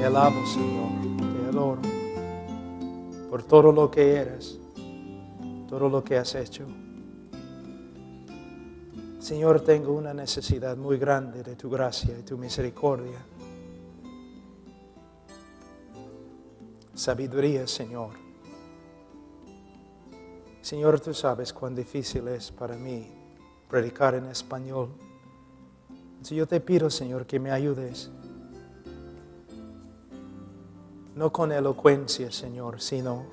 alabo, Señor, te adoro por todo lo que eres, todo lo que has hecho. Señor, tengo una necesidad muy grande de tu gracia y tu misericordia. Sabiduría, Señor. Señor, tú sabes cuán difícil es para mí predicar en español. Entonces yo te pido, Señor, que me ayudes. No con elocuencia, Señor, sino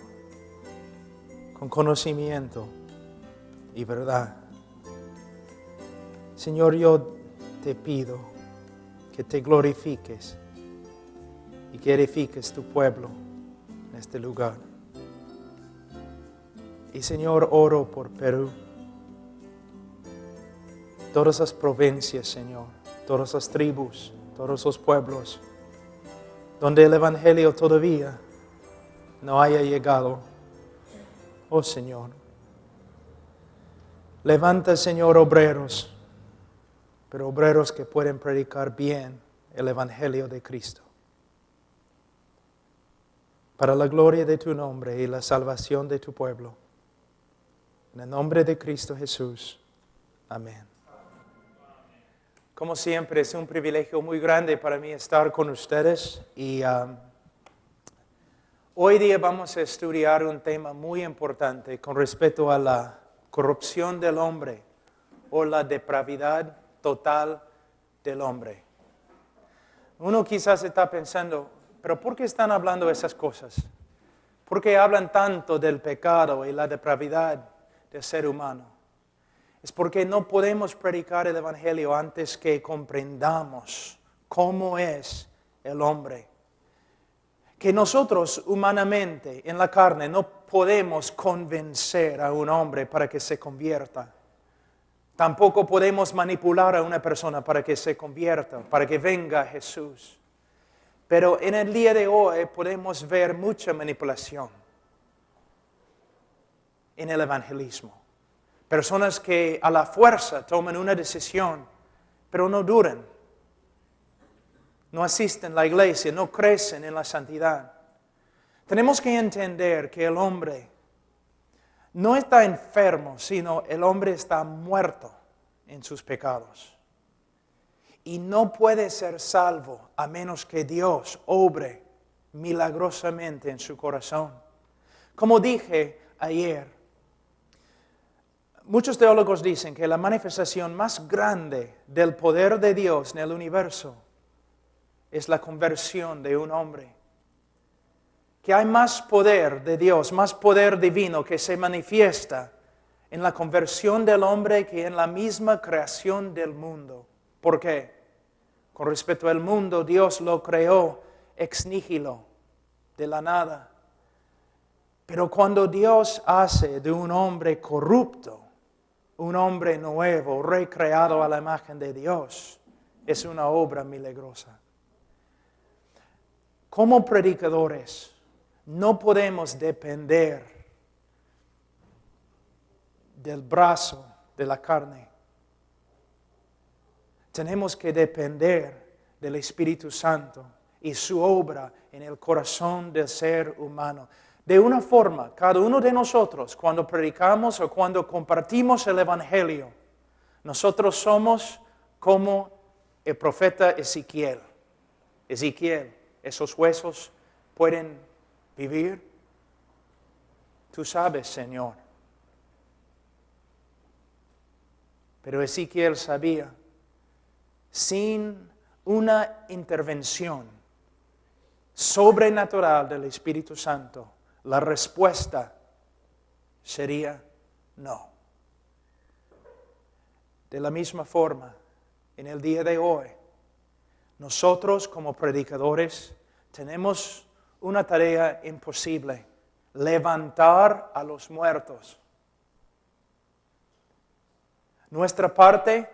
con conocimiento y verdad. Señor, yo te pido que te glorifiques y que edifiques tu pueblo en este lugar. Y Señor, oro por Perú, todas las provincias, Señor, todas las tribus, todos los pueblos, donde el Evangelio todavía no haya llegado. Oh Señor, levanta, Señor, obreros, pero obreros que pueden predicar bien el Evangelio de Cristo. Para la gloria de tu nombre y la salvación de tu pueblo. En el nombre de Cristo Jesús. Amén. Como siempre, es un privilegio muy grande para mí estar con ustedes. Y hoy día vamos a estudiar un tema muy importante con respecto a la corrupción del hombre o la depravidad total del hombre. Uno quizás está pensando, ¿pero por qué están hablando esas cosas? ¿Por qué hablan tanto del pecado y la depravidad del ser humano? Es porque no podemos predicar el Evangelio antes que comprendamos cómo es el hombre. Que nosotros humanamente, en la carne, no podemos convencer a un hombre para que se convierta. Tampoco podemos manipular a una persona para que se convierta, para que venga a Jesús. Pero en el día de hoy podemos ver mucha manipulación en el evangelismo. Personas que a la fuerza toman una decisión, pero no duran. No asisten a la iglesia, no crecen en la santidad. Tenemos que entender que el hombre no está enfermo, sino el hombre está muerto en sus pecados. Y no puede ser salvo a menos que Dios obre milagrosamente en su corazón. Como dije ayer, muchos teólogos dicen que la manifestación más grande del poder de Dios en el universo es la conversión de un hombre. Que hay más poder de Dios, más poder divino que se manifiesta en la conversión del hombre que en la misma creación del mundo. ¿Por qué? Con respecto al mundo, Dios lo creó ex nihilo, de la nada. Pero cuando Dios hace de un hombre corrupto, un hombre nuevo, recreado a la imagen de Dios, es una obra milagrosa. Como predicadores, no podemos depender del brazo de la carne. Tenemos que depender del Espíritu Santo y su obra en el corazón del ser humano. De una forma, cada uno de nosotros, cuando predicamos o cuando compartimos el Evangelio, nosotros somos como el profeta Ezequiel. Ezequiel, esos huesos pueden vivir. Tú sabes, Señor. Pero Ezequiel sabía, sin una intervención sobrenatural del Espíritu Santo, la respuesta sería no. De la misma forma, en el día de hoy, nosotros como predicadores tenemos una tarea imposible: levantar a los muertos. Nuestra parte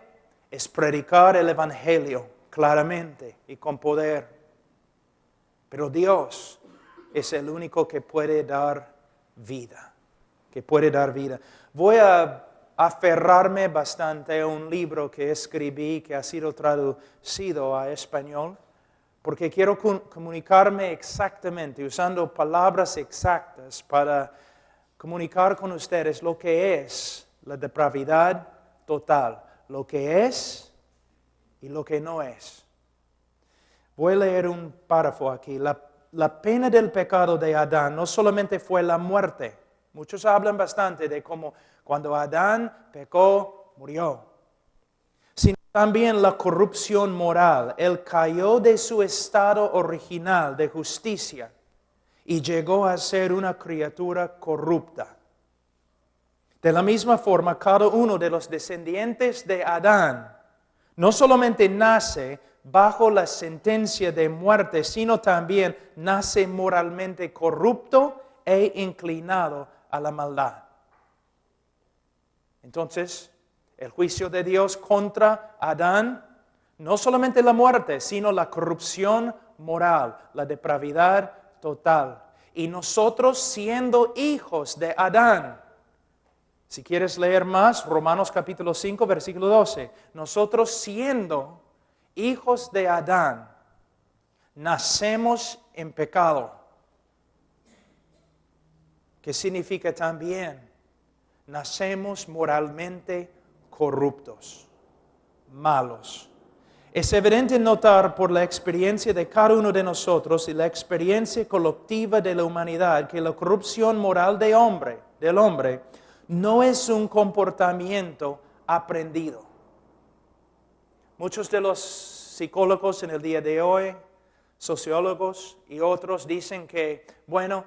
es predicar el Evangelio claramente y con poder. Pero Dios es el único que puede dar vida. Voy a aferrarme bastante a un libro que escribí, que ha sido traducido a español, porque quiero comunicarme exactamente, usando palabras exactas para comunicar con ustedes lo que es la depravidad total, lo que es y lo que no es. Voy a leer un párrafo aquí. La pena del pecado de Adán no solamente fue la muerte. Muchos hablan bastante de cómo cuando Adán pecó, murió. Sino también la corrupción moral. Él cayó de su estado original de justicia y llegó a ser una criatura corrupta. De la misma forma, cada uno de los descendientes de Adán no solamente nace bajo la sentencia de muerte, sino también nace moralmente corrupto e inclinado a la maldad. Entonces, el juicio de Dios contra Adán, no solamente la muerte, sino la corrupción moral, la depravidad total. Y nosotros siendo hijos de Adán, si quieres leer más, Romanos capítulo 5, versículo 12. Nosotros siendo hijos de Adán, nacemos en pecado. ¿Qué significa también? Nacemos moralmente corruptos, malos. Es evidente notar por la experiencia de cada uno de nosotros y la experiencia colectiva de la humanidad que la corrupción moral del hombre, no es un comportamiento aprendido. Muchos de los psicólogos en el día de hoy, sociólogos y otros dicen que, bueno,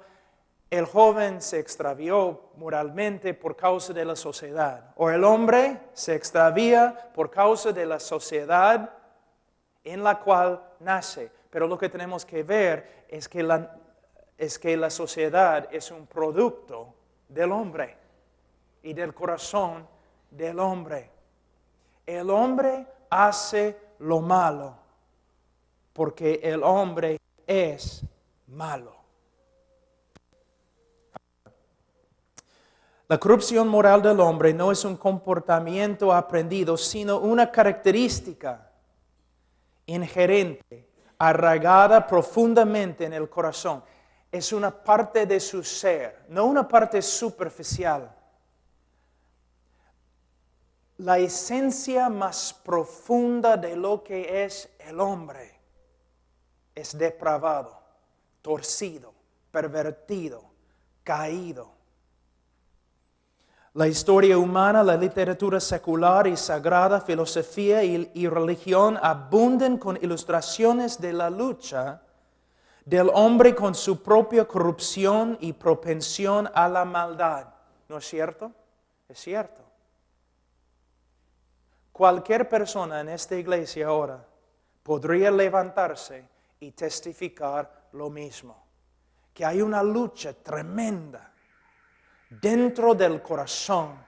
el joven se extravió moralmente por causa de la sociedad, o el hombre se extravía por causa de la sociedad en la cual nace. Pero lo que tenemos que ver es que la sociedad es un producto del hombre y del corazón del hombre. El hombre hace lo malo porque el hombre es malo. La corrupción moral del hombre no es un comportamiento aprendido, sino una característica inherente, arraigada profundamente en el corazón. Es una parte de su ser, no una parte superficial. La esencia más profunda de lo que es el hombre es depravado, torcido, pervertido, caído. La historia humana, la literatura secular y sagrada, filosofía y religión abundan con ilustraciones de la lucha del hombre con su propia corrupción y propensión a la maldad. ¿No es cierto? Es cierto. Cualquier persona en esta iglesia ahora podría levantarse y testificar lo mismo. Que hay una lucha tremenda dentro del corazón.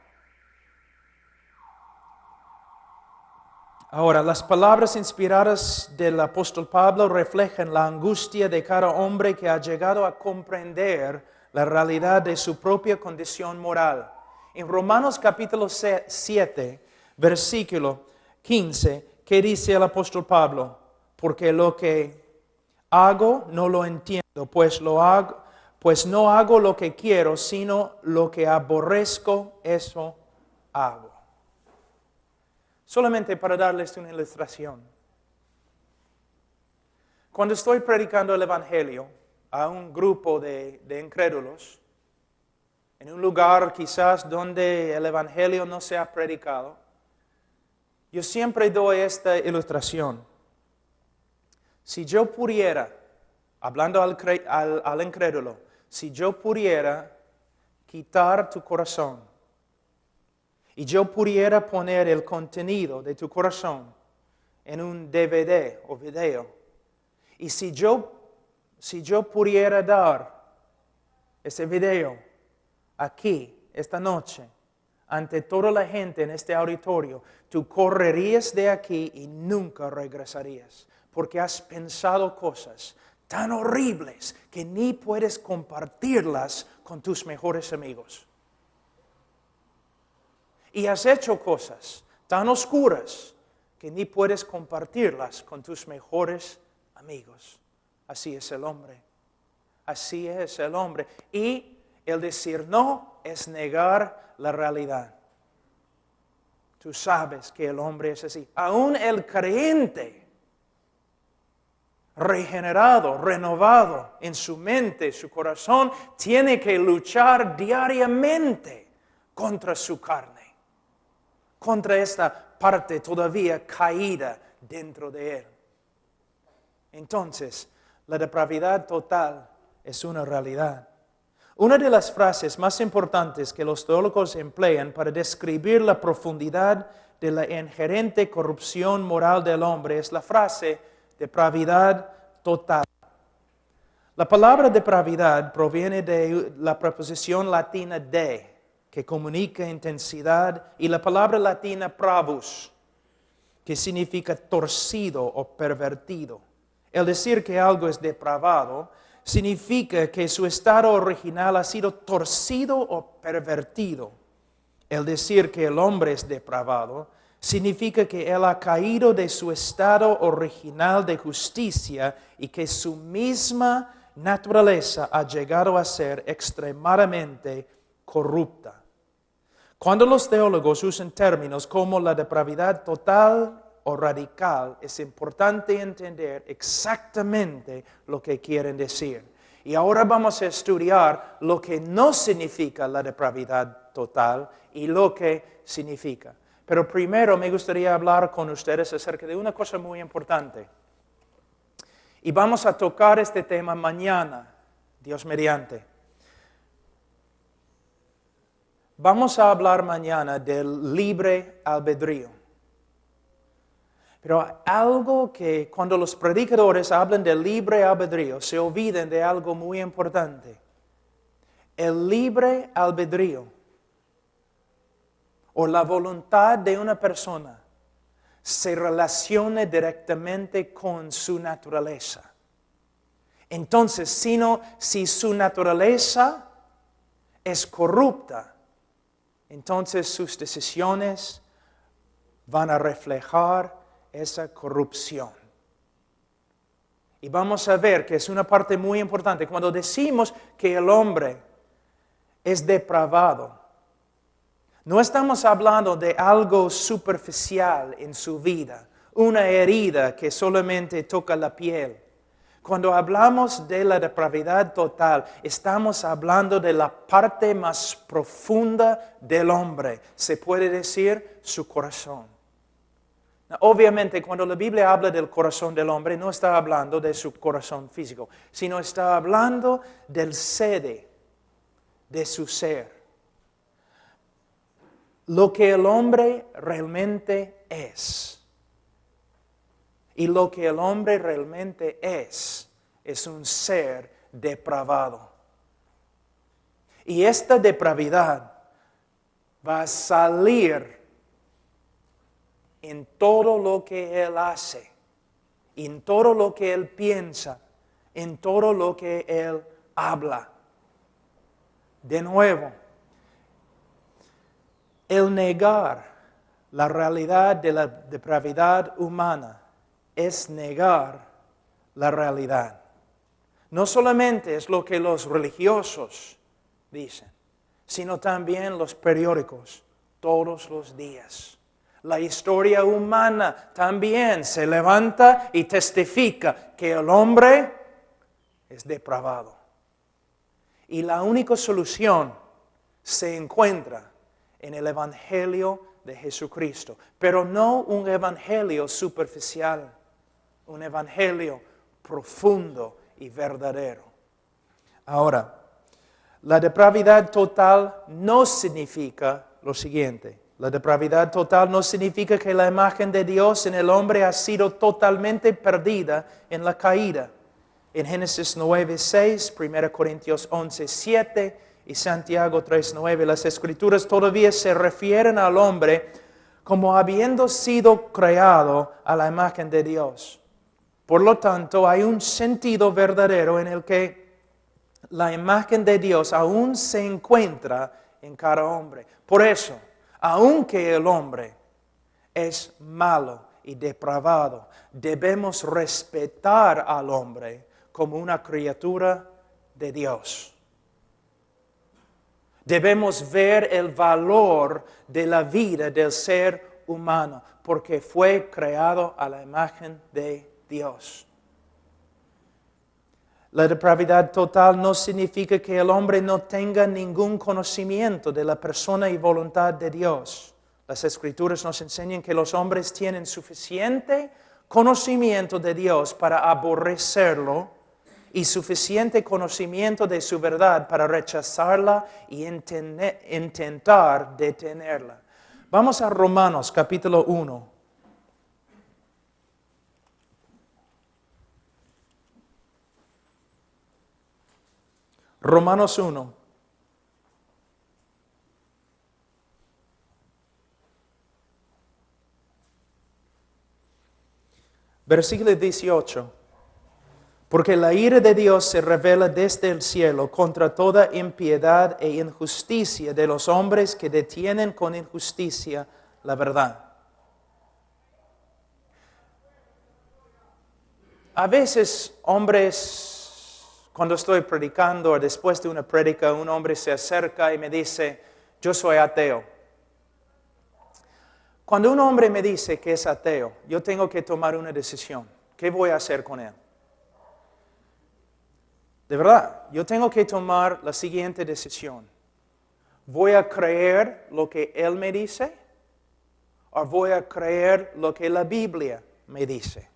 Ahora, las palabras inspiradas del apóstol Pablo reflejan la angustia de cada hombre que ha llegado a comprender la realidad de su propia condición moral. En Romanos capítulo 7, versículo 15, ¿qué dice el apóstol Pablo? Porque lo que hago no lo entiendo, pues no hago lo que quiero, sino lo que aborrezco, eso hago. Solamente para darles una ilustración. Cuando estoy predicando el Evangelio a un grupo de incrédulos, en un lugar quizás donde el Evangelio no se ha predicado, yo siempre doy esta ilustración. Si yo pudiera, hablando al incrédulo, si yo pudiera quitar tu corazón y yo pudiera poner el contenido de tu corazón en un DVD o video, y si yo pudiera dar ese video aquí, esta noche, ante toda la gente en este auditorio, tú correrías de aquí y nunca regresarías, porque has pensado cosas tan horribles que ni puedes compartirlas con tus mejores amigos. Y has hecho cosas tan oscuras que ni puedes compartirlas con tus mejores Amigos, así es el hombre. Así es el hombre. Y el decir no es negar la realidad. Tú sabes que el hombre es así. Aún el creyente, regenerado, renovado en su mente, su corazón, tiene que luchar diariamente contra su carne, contra esta parte todavía caída dentro de él. Entonces, la depravidad total es una realidad. Una de las frases más importantes que los teólogos emplean para describir la profundidad de la inherente corrupción moral del hombre es la frase depravidad total. La palabra depravidad proviene de la preposición latina de, que comunica intensidad, y la palabra latina pravus, que significa torcido o pervertido. El decir que algo es depravado significa que su estado original ha sido torcido o pervertido. El decir que el hombre es depravado significa que él ha caído de su estado original de justicia y que su misma naturaleza ha llegado a ser extremadamente corrupta. Cuando los teólogos usan términos como la depravidad total o radical, es importante entender exactamente lo que quieren decir. Y ahora vamos a estudiar lo que no significa la depravidad total y lo que significa. Pero primero me gustaría hablar con ustedes acerca de una cosa muy importante. Y vamos a tocar este tema mañana, Dios mediante. Vamos a hablar mañana del libre albedrío. Pero algo que cuando los predicadores hablan del libre albedrío, se olvidan de algo muy importante. El libre albedrío, o la voluntad de una persona, se relaciona directamente con su naturaleza. Entonces, si su naturaleza es corrupta, entonces sus decisiones van a reflejar esa corrupción. Y vamos a ver que es una parte muy importante. Cuando decimos que el hombre es depravado, no estamos hablando de algo superficial en su vida, una herida que solamente toca la piel. Cuando hablamos de la depravidad total, estamos hablando de la parte más profunda del hombre, se puede decir su corazón. Obviamente, cuando la Biblia habla del corazón del hombre, no está hablando de su corazón físico, sino está hablando del sede de su ser. Lo que el hombre realmente es. Y lo que el hombre realmente es un ser depravado. Y esta depravidad va a salir en todo lo que él hace, en todo lo que él piensa, en todo lo que él habla. De nuevo, el negar la realidad de la depravidad humana es negar la realidad. No solamente es lo que los religiosos dicen, sino también los periódicos todos los días. La historia humana también se levanta y testifica que el hombre es depravado. Y la única solución se encuentra en el Evangelio de Jesucristo, pero no un evangelio superficial, un evangelio profundo y verdadero. Ahora, la depravidad total no significa lo siguiente. La depravidad total no significa que la imagen de Dios en el hombre ha sido totalmente perdida en la caída. En Génesis 9:6, 1 Corintios 11:7 y Santiago 3:9, las Escrituras todavía se refieren al hombre como habiendo sido creado a la imagen de Dios. Por lo tanto, hay un sentido verdadero en el que la imagen de Dios aún se encuentra en cada hombre. Por eso, aunque el hombre es malo y depravado. Debemos respetar al hombre como una criatura de Dios. Debemos ver el valor de la vida del ser humano, porque fue creado a la imagen de Dios. La depravidad total no significa que el hombre no tenga ningún conocimiento de la persona y voluntad de Dios. Las Escrituras nos enseñan que los hombres tienen suficiente conocimiento de Dios para aborrecerlo y suficiente conocimiento de su verdad para rechazarla y intentar detenerla. Vamos a Romanos capítulo 1. Romanos 1. Versículo 18. Porque la ira de Dios se revela desde el cielo contra toda impiedad e injusticia de los hombres que detienen con injusticia la verdad. A veces hombres, cuando estoy predicando o después de una prédica, un hombre se acerca y me dice, yo soy ateo. Cuando un hombre me dice que es ateo, yo tengo que tomar una decisión. ¿Qué voy a hacer con él? De verdad, yo tengo que tomar la siguiente decisión. ¿Voy a creer lo que él me dice? ¿O voy a creer lo que la Biblia me dice?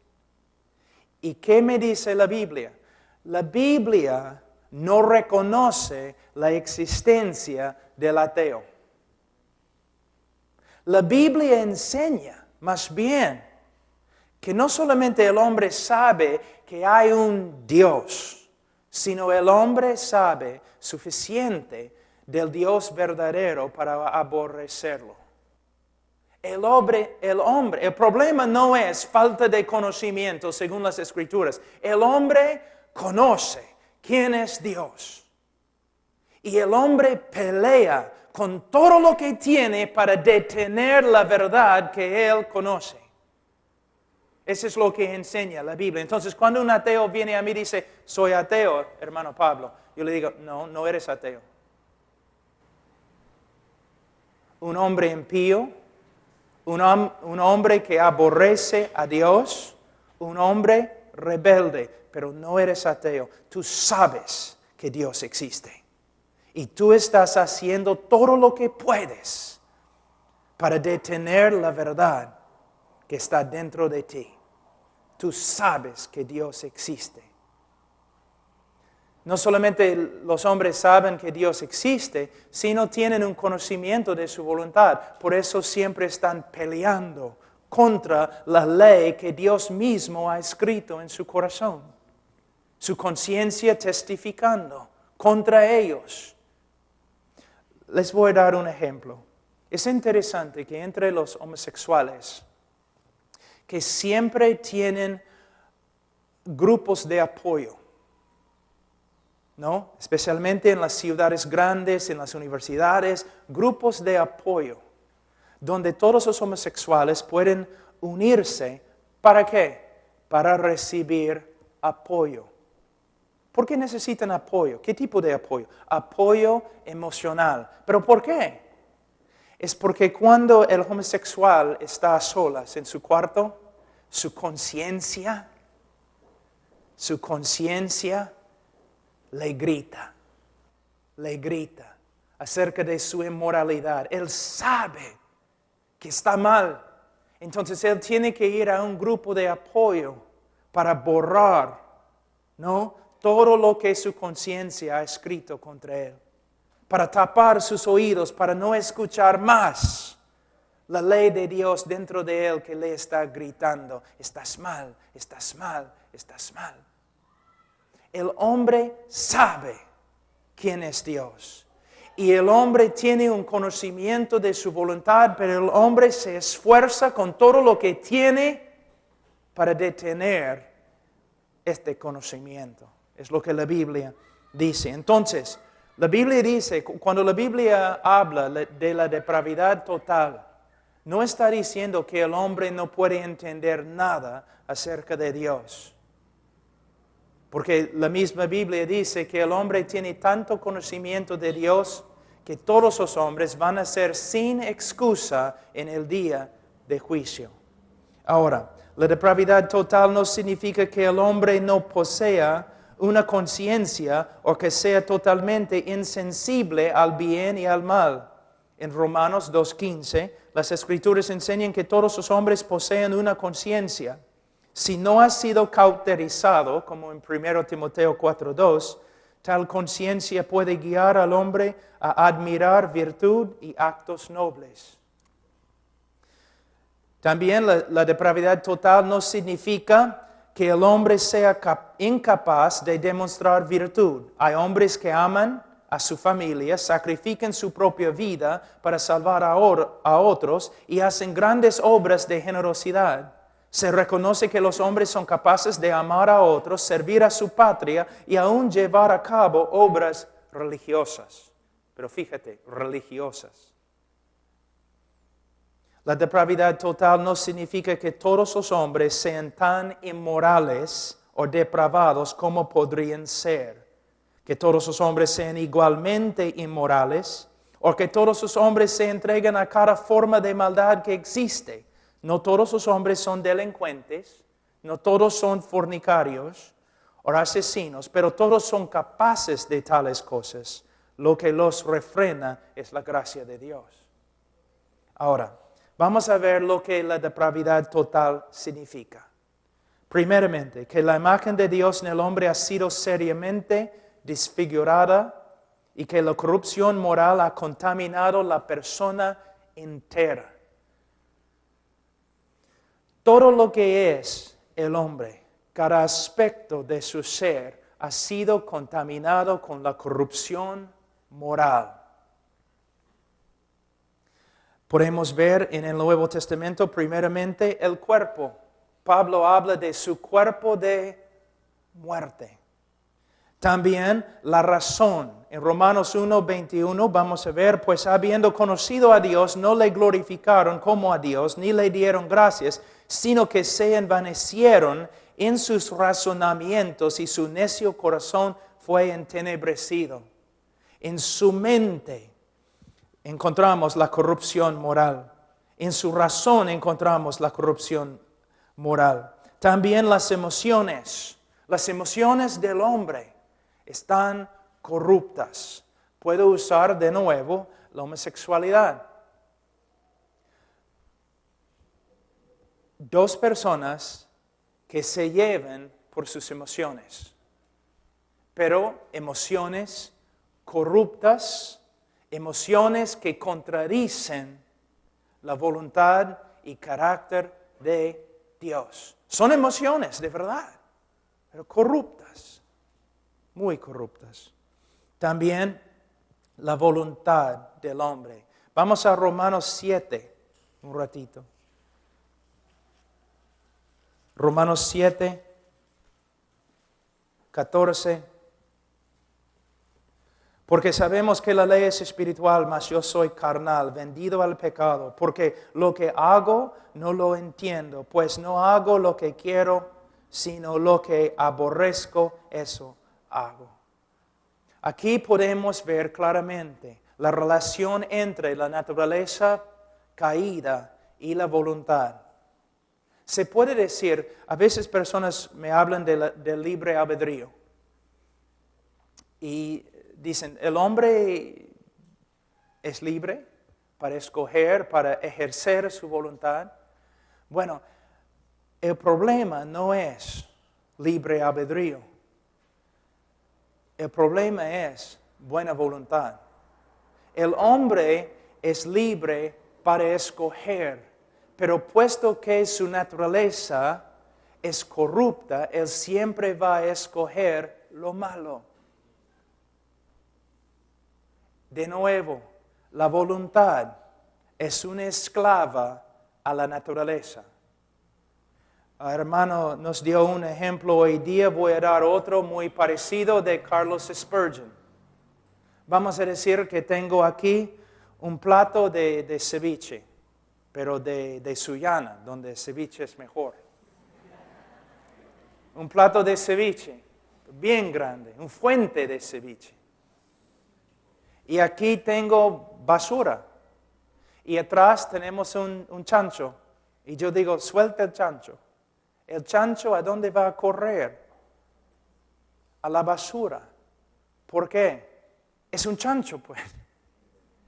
¿Y qué me dice la Biblia? La Biblia no reconoce la existencia del ateo. La Biblia enseña, más bien, que no solamente el hombre sabe que hay un Dios, sino el hombre sabe suficiente del Dios verdadero para aborrecerlo. El problema no es falta de conocimiento según las Escrituras. El hombre conoce quién es Dios. Y el hombre pelea con todo lo que tiene para detener la verdad que él conoce. Eso es lo que enseña la Biblia. Entonces, cuando un ateo viene a mí y dice, soy ateo, hermano Pablo, yo le digo, no eres ateo. Un hombre impío, un hombre que aborrece a Dios, un hombre rebelde, pero no eres ateo. Tú sabes que Dios existe. Y tú estás haciendo todo lo que puedes para detener la verdad que está dentro de ti. Tú sabes que Dios existe. No solamente los hombres saben que Dios existe, sino tienen un conocimiento de su voluntad. Por eso siempre están peleando contra la ley que Dios mismo ha escrito en su corazón. Su conciencia testificando contra ellos. Les voy a dar un ejemplo. Es interesante que entre los homosexuales, que siempre tienen grupos de apoyo, ¿no? Especialmente en las ciudades grandes, en las universidades, grupos de apoyo, donde todos los homosexuales pueden unirse. ¿Para qué? Para recibir apoyo. ¿Por qué necesitan apoyo? ¿Qué tipo de apoyo? Apoyo emocional. ¿Pero por qué? Es porque cuando el homosexual está a solas en su cuarto, su conciencia le grita acerca de su inmoralidad. Él sabe que está mal. Entonces él tiene que ir a un grupo de apoyo para borrar, ¿no?, todo lo que su conciencia ha escrito contra él. Para tapar sus oídos, para no escuchar más la ley de Dios dentro de él que le está gritando, estás mal, estás mal, estás mal. El hombre sabe quién es Dios. Y el hombre tiene un conocimiento de su voluntad, pero el hombre se esfuerza con todo lo que tiene para detener este conocimiento. Es lo que la Biblia dice. Entonces, la Biblia dice, cuando la Biblia habla de la depravidad total, No está diciendo que el hombre no puede entender nada acerca de Dios. Porque la misma Biblia dice que el hombre tiene tanto conocimiento de Dios que todos los hombres van a ser sin excusa en el día de juicio. Ahora, la depravidad total no significa que el hombre no posea una conciencia o que sea totalmente insensible al bien y al mal. En Romanos 2:15, las Escrituras enseñan que todos los hombres poseen una conciencia. Si no ha sido cauterizado, como en 1 Timoteo 4:2, tal conciencia puede guiar al hombre a admirar virtud y actos nobles. También la depravidad total no significa que el hombre sea incapaz de demostrar virtud. Hay hombres que aman a su familia, sacrifican su propia vida para salvar a otros y hacen grandes obras de generosidad. Se reconoce que los hombres son capaces de amar a otros, servir a su patria y aún llevar a cabo obras religiosas. Pero fíjate, religiosas. La depravidad total no significa que todos los hombres sean tan inmorales o depravados como podrían ser. Que todos los hombres sean igualmente inmorales o que todos los hombres se entreguen a cada forma de maldad que existe. No todos los hombres son delincuentes, no todos son fornicarios o asesinos, pero todos son capaces de tales cosas. Lo que los refrena es la gracia de Dios. Ahora, vamos a ver lo que la depravidad total significa. Primeramente, que la imagen de Dios en el hombre ha sido seriamente desfigurada y que la corrupción moral ha contaminado la persona entera. Todo lo que es el hombre, cada aspecto de su ser, ha sido contaminado con la corrupción moral. Podemos ver en el Nuevo Testamento primeramente el cuerpo. Pablo habla de su cuerpo de muerte. También la razón. En Romanos 1:21 vamos a ver, pues habiendo conocido a Dios, no le glorificaron como a Dios, ni le dieron gracias, sino que se envanecieron en sus razonamientos y su necio corazón fue entenebrecido. En su mente encontramos la corrupción moral. En su razón encontramos la corrupción moral. También las emociones del hombre están corruptas. Puedo usar de nuevo la homosexualidad. Dos personas que se llevan por sus emociones, pero emociones corruptas, emociones que contradicen la voluntad y carácter de Dios. Son emociones de verdad, pero corruptas, muy corruptas. También la voluntad del hombre. Vamos a Romanos 7, un ratito. Romanos 7, 14. Porque sabemos que la ley es espiritual, mas yo soy carnal, vendido al pecado. Porque lo que hago no lo entiendo, pues no hago lo que quiero, sino lo que aborrezco, eso hago. Aquí podemos ver claramente la relación entre la naturaleza caída y la voluntad. Se puede decir, a veces personas me hablan del libre albedrío. Y dicen, ¿el hombre es libre para escoger, para ejercer su voluntad? Bueno, el problema no es libre albedrío. El problema es buena voluntad. El hombre es libre para escoger, pero puesto que su naturaleza es corrupta, él siempre va a escoger lo malo. De nuevo, la voluntad es una esclava a la naturaleza. El hermano nos dio un ejemplo hoy día, voy a dar otro muy parecido de Carlos Spurgeon. Vamos a decir que tengo aquí un plato de ceviche. pero de Sullana, donde el ceviche es mejor. Un plato de ceviche, bien grande, un fuente de ceviche. Y aquí tengo basura. Y atrás tenemos un chancho. Y yo digo, suelta el chancho. ¿El chancho a dónde va a correr? A la basura. ¿Por qué? Es un chancho, pues.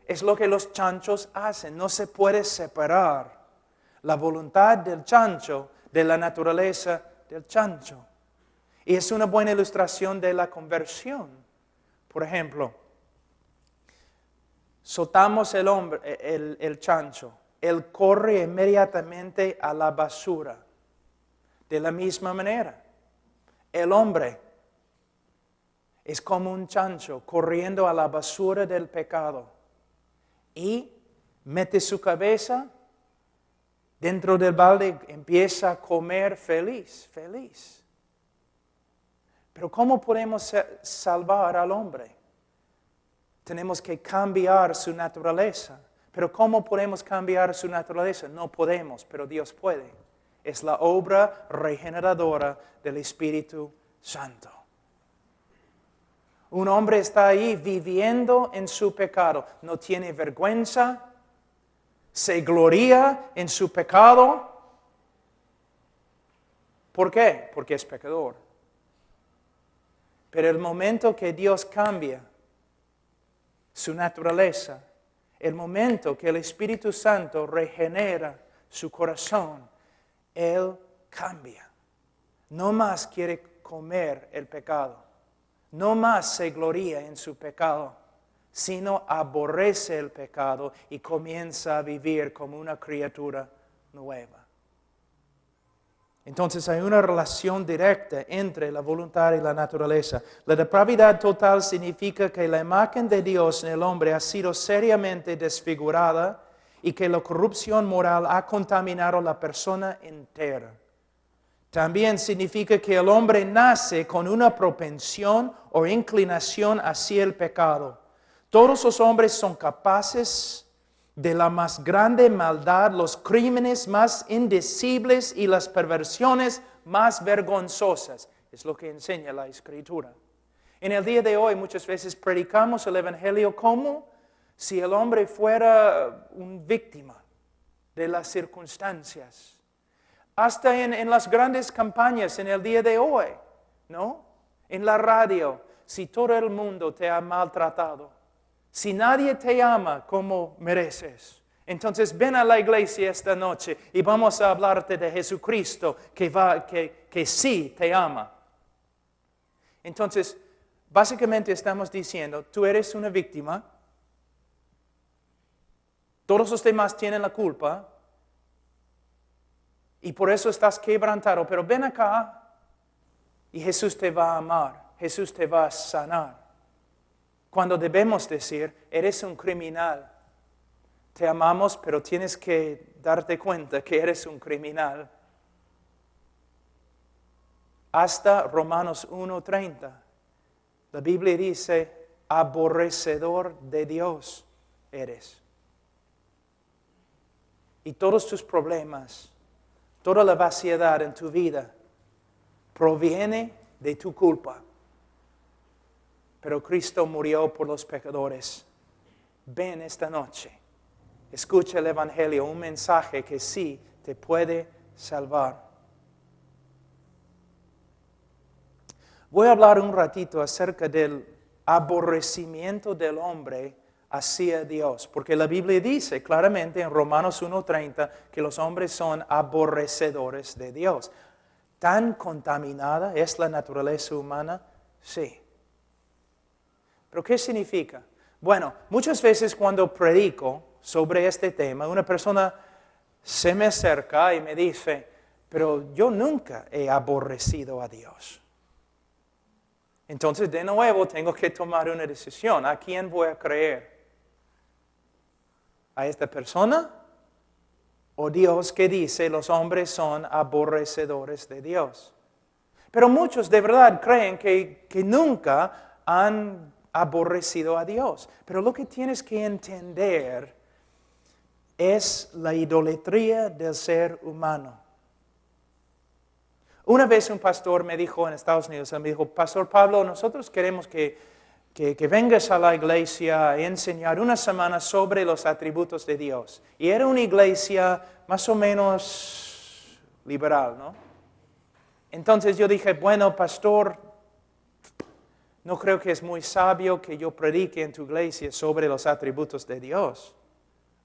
Es lo que los chanchos hacen. No se puede separar la voluntad del chancho de la naturaleza del chancho. Y es una buena ilustración de la conversión. Por ejemplo, soltamos el chancho. Él corre inmediatamente a la basura. De la misma manera, el hombre es como un chancho corriendo a la basura del pecado y mete su cabeza dentro del balde y empieza a comer feliz. Pero ¿cómo podemos salvar al hombre? Tenemos que cambiar su naturaleza. Pero ¿cómo podemos cambiar su naturaleza? No podemos, pero Dios puede. Es la obra regeneradora del Espíritu Santo. Un hombre está ahí viviendo en su pecado. No tiene vergüenza. Se gloria en su pecado. ¿Por qué? Porque es pecador. Pero el momento que Dios cambia su naturaleza, el momento que el Espíritu Santo regenera su corazón, Él cambia. No más quiere comer el pecado. No más se gloria en su pecado, sino aborrece el pecado y comienza a vivir como una criatura nueva. Entonces hay una relación directa entre la voluntad y la naturaleza. La depravidad total significa que la imagen de Dios en el hombre ha sido seriamente desfigurada y que la corrupción moral ha contaminado la persona entera. También significa que el hombre nace con una propensión o inclinación hacia el pecado. Todos los hombres son capaces de la más grande maldad, los crímenes más indecibles y las perversiones más vergonzosas. Es lo que enseña la Escritura. En el día de hoy muchas veces predicamos el Evangelio como si el hombre fuera una víctima de las circunstancias. Hasta en las grandes campañas en el día de hoy, ¿no? En la radio, si todo el mundo te ha maltratado, si nadie te ama como mereces, entonces ven a la iglesia esta noche y vamos a hablarte de Jesucristo que sí te ama. Entonces, básicamente estamos diciendo, tú eres una víctima, todos los demás tienen la culpa, y por eso estás quebrantado, pero ven acá y Jesús te va a amar, Jesús te va a sanar. Cuando debemos decir, eres un criminal, te amamos, pero tienes que darte cuenta que eres un criminal. Hasta Romanos 1:30, la Biblia dice, aborrecedor de Dios eres. Y todos tus problemas, toda la vaciedad en tu vida proviene de tu culpa. Pero Cristo murió por los pecadores. Ven esta noche, escucha el Evangelio, un mensaje que sí te puede salvar. Voy a hablar un ratito acerca del aborrecimiento del hombre hacia Dios, porque la Biblia dice claramente en Romanos 1:30 que los hombres son aborrecedores de Dios. ¿Tan contaminada es la naturaleza humana? Sí. ¿Pero qué significa? Bueno, muchas veces cuando predico sobre este tema, una persona se me acerca y me dice, pero yo nunca he aborrecido a Dios. Entonces, de nuevo, tengo que tomar una decisión. ¿A quién voy a creer? ¿A esta persona? ¿O Dios que dice los hombres son aborrecedores de Dios? Pero muchos de verdad creen que nunca han aborrecido a Dios. Pero lo que tienes que entender es la idolatría del ser humano. Una vez un pastor me dijo en Estados Unidos, él me dijo, Pastor Pablo, nosotros queremos que vengas a la iglesia a enseñar una semana sobre los atributos de Dios. Y era una iglesia más o menos liberal, ¿no? Entonces yo dije, bueno, pastor, no creo que es muy sabio que yo predique en tu iglesia sobre los atributos de Dios.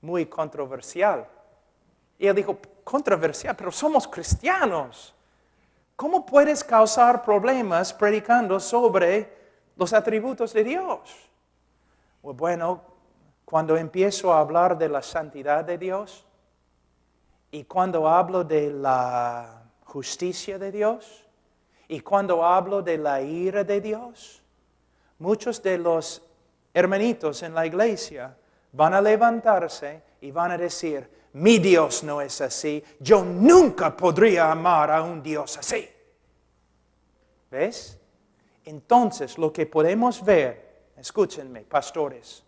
Muy controversial. Y él dijo, controversial, pero somos cristianos. ¿Cómo puedes causar problemas predicando sobre los atributos de Dios? Bueno, cuando empiezo a hablar de la santidad de Dios y cuando hablo de la justicia de Dios y cuando hablo de la ira de Dios, muchos de los hermanitos en la iglesia van a levantarse y van a decir, mi Dios no es así, yo nunca podría amar a un Dios así. ¿Ves? Entonces, lo que podemos ver, escúchenme, pastores,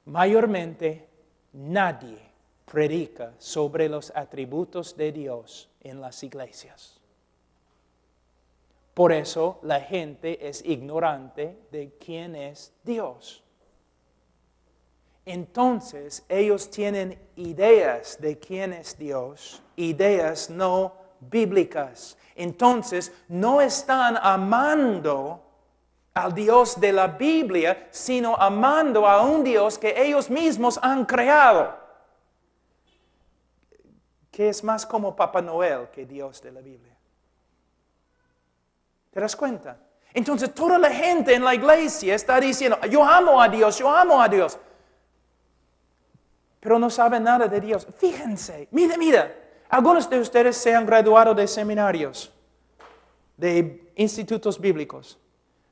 mayormente nadie predica sobre los atributos de Dios en las iglesias. Por eso la gente es ignorante de quién es Dios. Entonces, ellos tienen ideas de quién es Dios, ideas no bíblicas. Entonces, no están amando al Dios de la Biblia, sino amando a un Dios que ellos mismos han creado, que es más como Papá Noel que Dios de la Biblia. ¿Te das cuenta? Entonces, toda la gente en la iglesia está diciendo, yo amo a Dios, yo amo a Dios. Pero no saben nada de Dios. Fíjense, mira. Algunos de ustedes se han graduado de seminarios, de institutos bíblicos.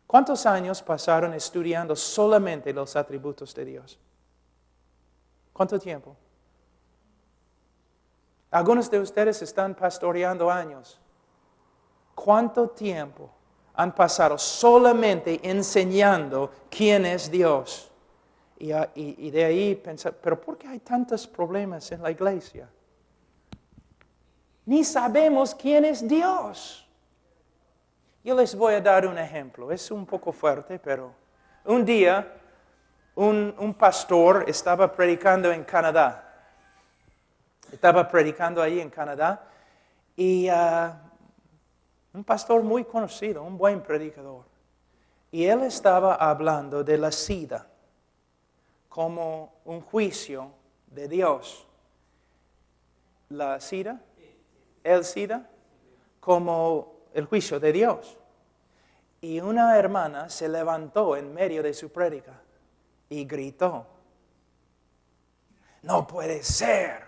¿Cuántos años pasaron estudiando solamente los atributos de Dios? ¿Cuánto tiempo? Algunos de ustedes están pastoreando años. ¿Cuánto tiempo han pasado solamente enseñando quién es Dios? Y de ahí pensar, ¿pero por qué hay tantos problemas en la iglesia? Ni sabemos quién es Dios. Yo les voy a dar un ejemplo. Es un poco fuerte, pero un día un pastor estaba predicando en Canadá. Estaba predicando ahí en Canadá y un pastor muy conocido, un buen predicador. Y él estaba hablando de la SIDA como un juicio de Dios. La SIDA, el SIDA, como el juicio de Dios. Y una hermana se levantó en medio de su prédica y gritó, no puede ser,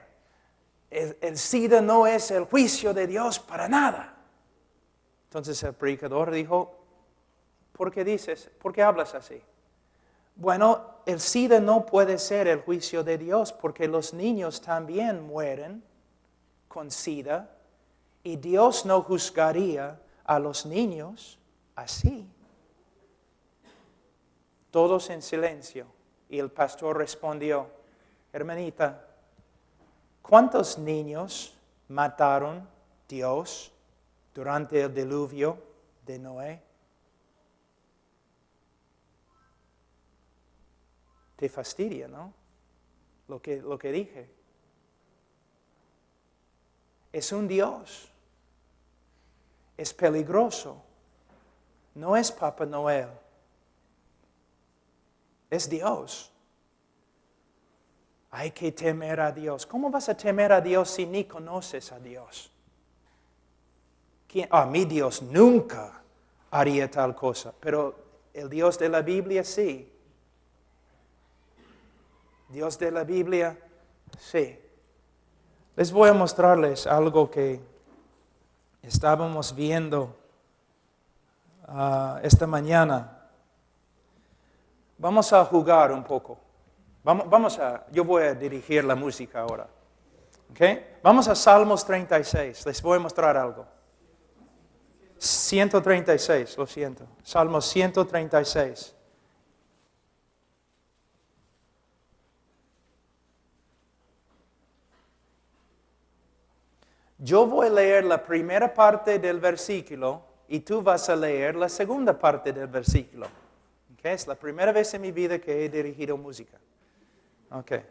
el SIDA no es el juicio de Dios para nada. Entonces el predicador dijo, ¿por qué hablas así? Bueno, el SIDA no puede ser el juicio de Dios porque los niños también mueren con SIDA y Dios no juzgaría a los niños así. Todos en silencio y el pastor respondió, hermanita, ¿cuántos niños mataron Dios durante el diluvio de Noé? Te fastidia, ¿no? Lo que dije. Es un Dios. Es peligroso. No es Papá Noel. Es Dios. Hay que temer a Dios. ¿Cómo vas a temer a Dios si ni conoces a Dios? Mi Dios nunca haría tal cosa, pero el Dios de la Biblia sí. Dios de la Biblia, sí. Les voy a mostrarles algo que estábamos viendo esta mañana. Vamos a jugar un poco. Yo voy a dirigir la música ahora. ¿Okay? Vamos a Salmos 36. Les voy a mostrar algo. 136, lo siento. Salmos 136. Yo voy a leer la primera parte del versículo y tú vas a leer la segunda parte del versículo. Okay? Es la primera vez en mi vida que he dirigido música. Okay.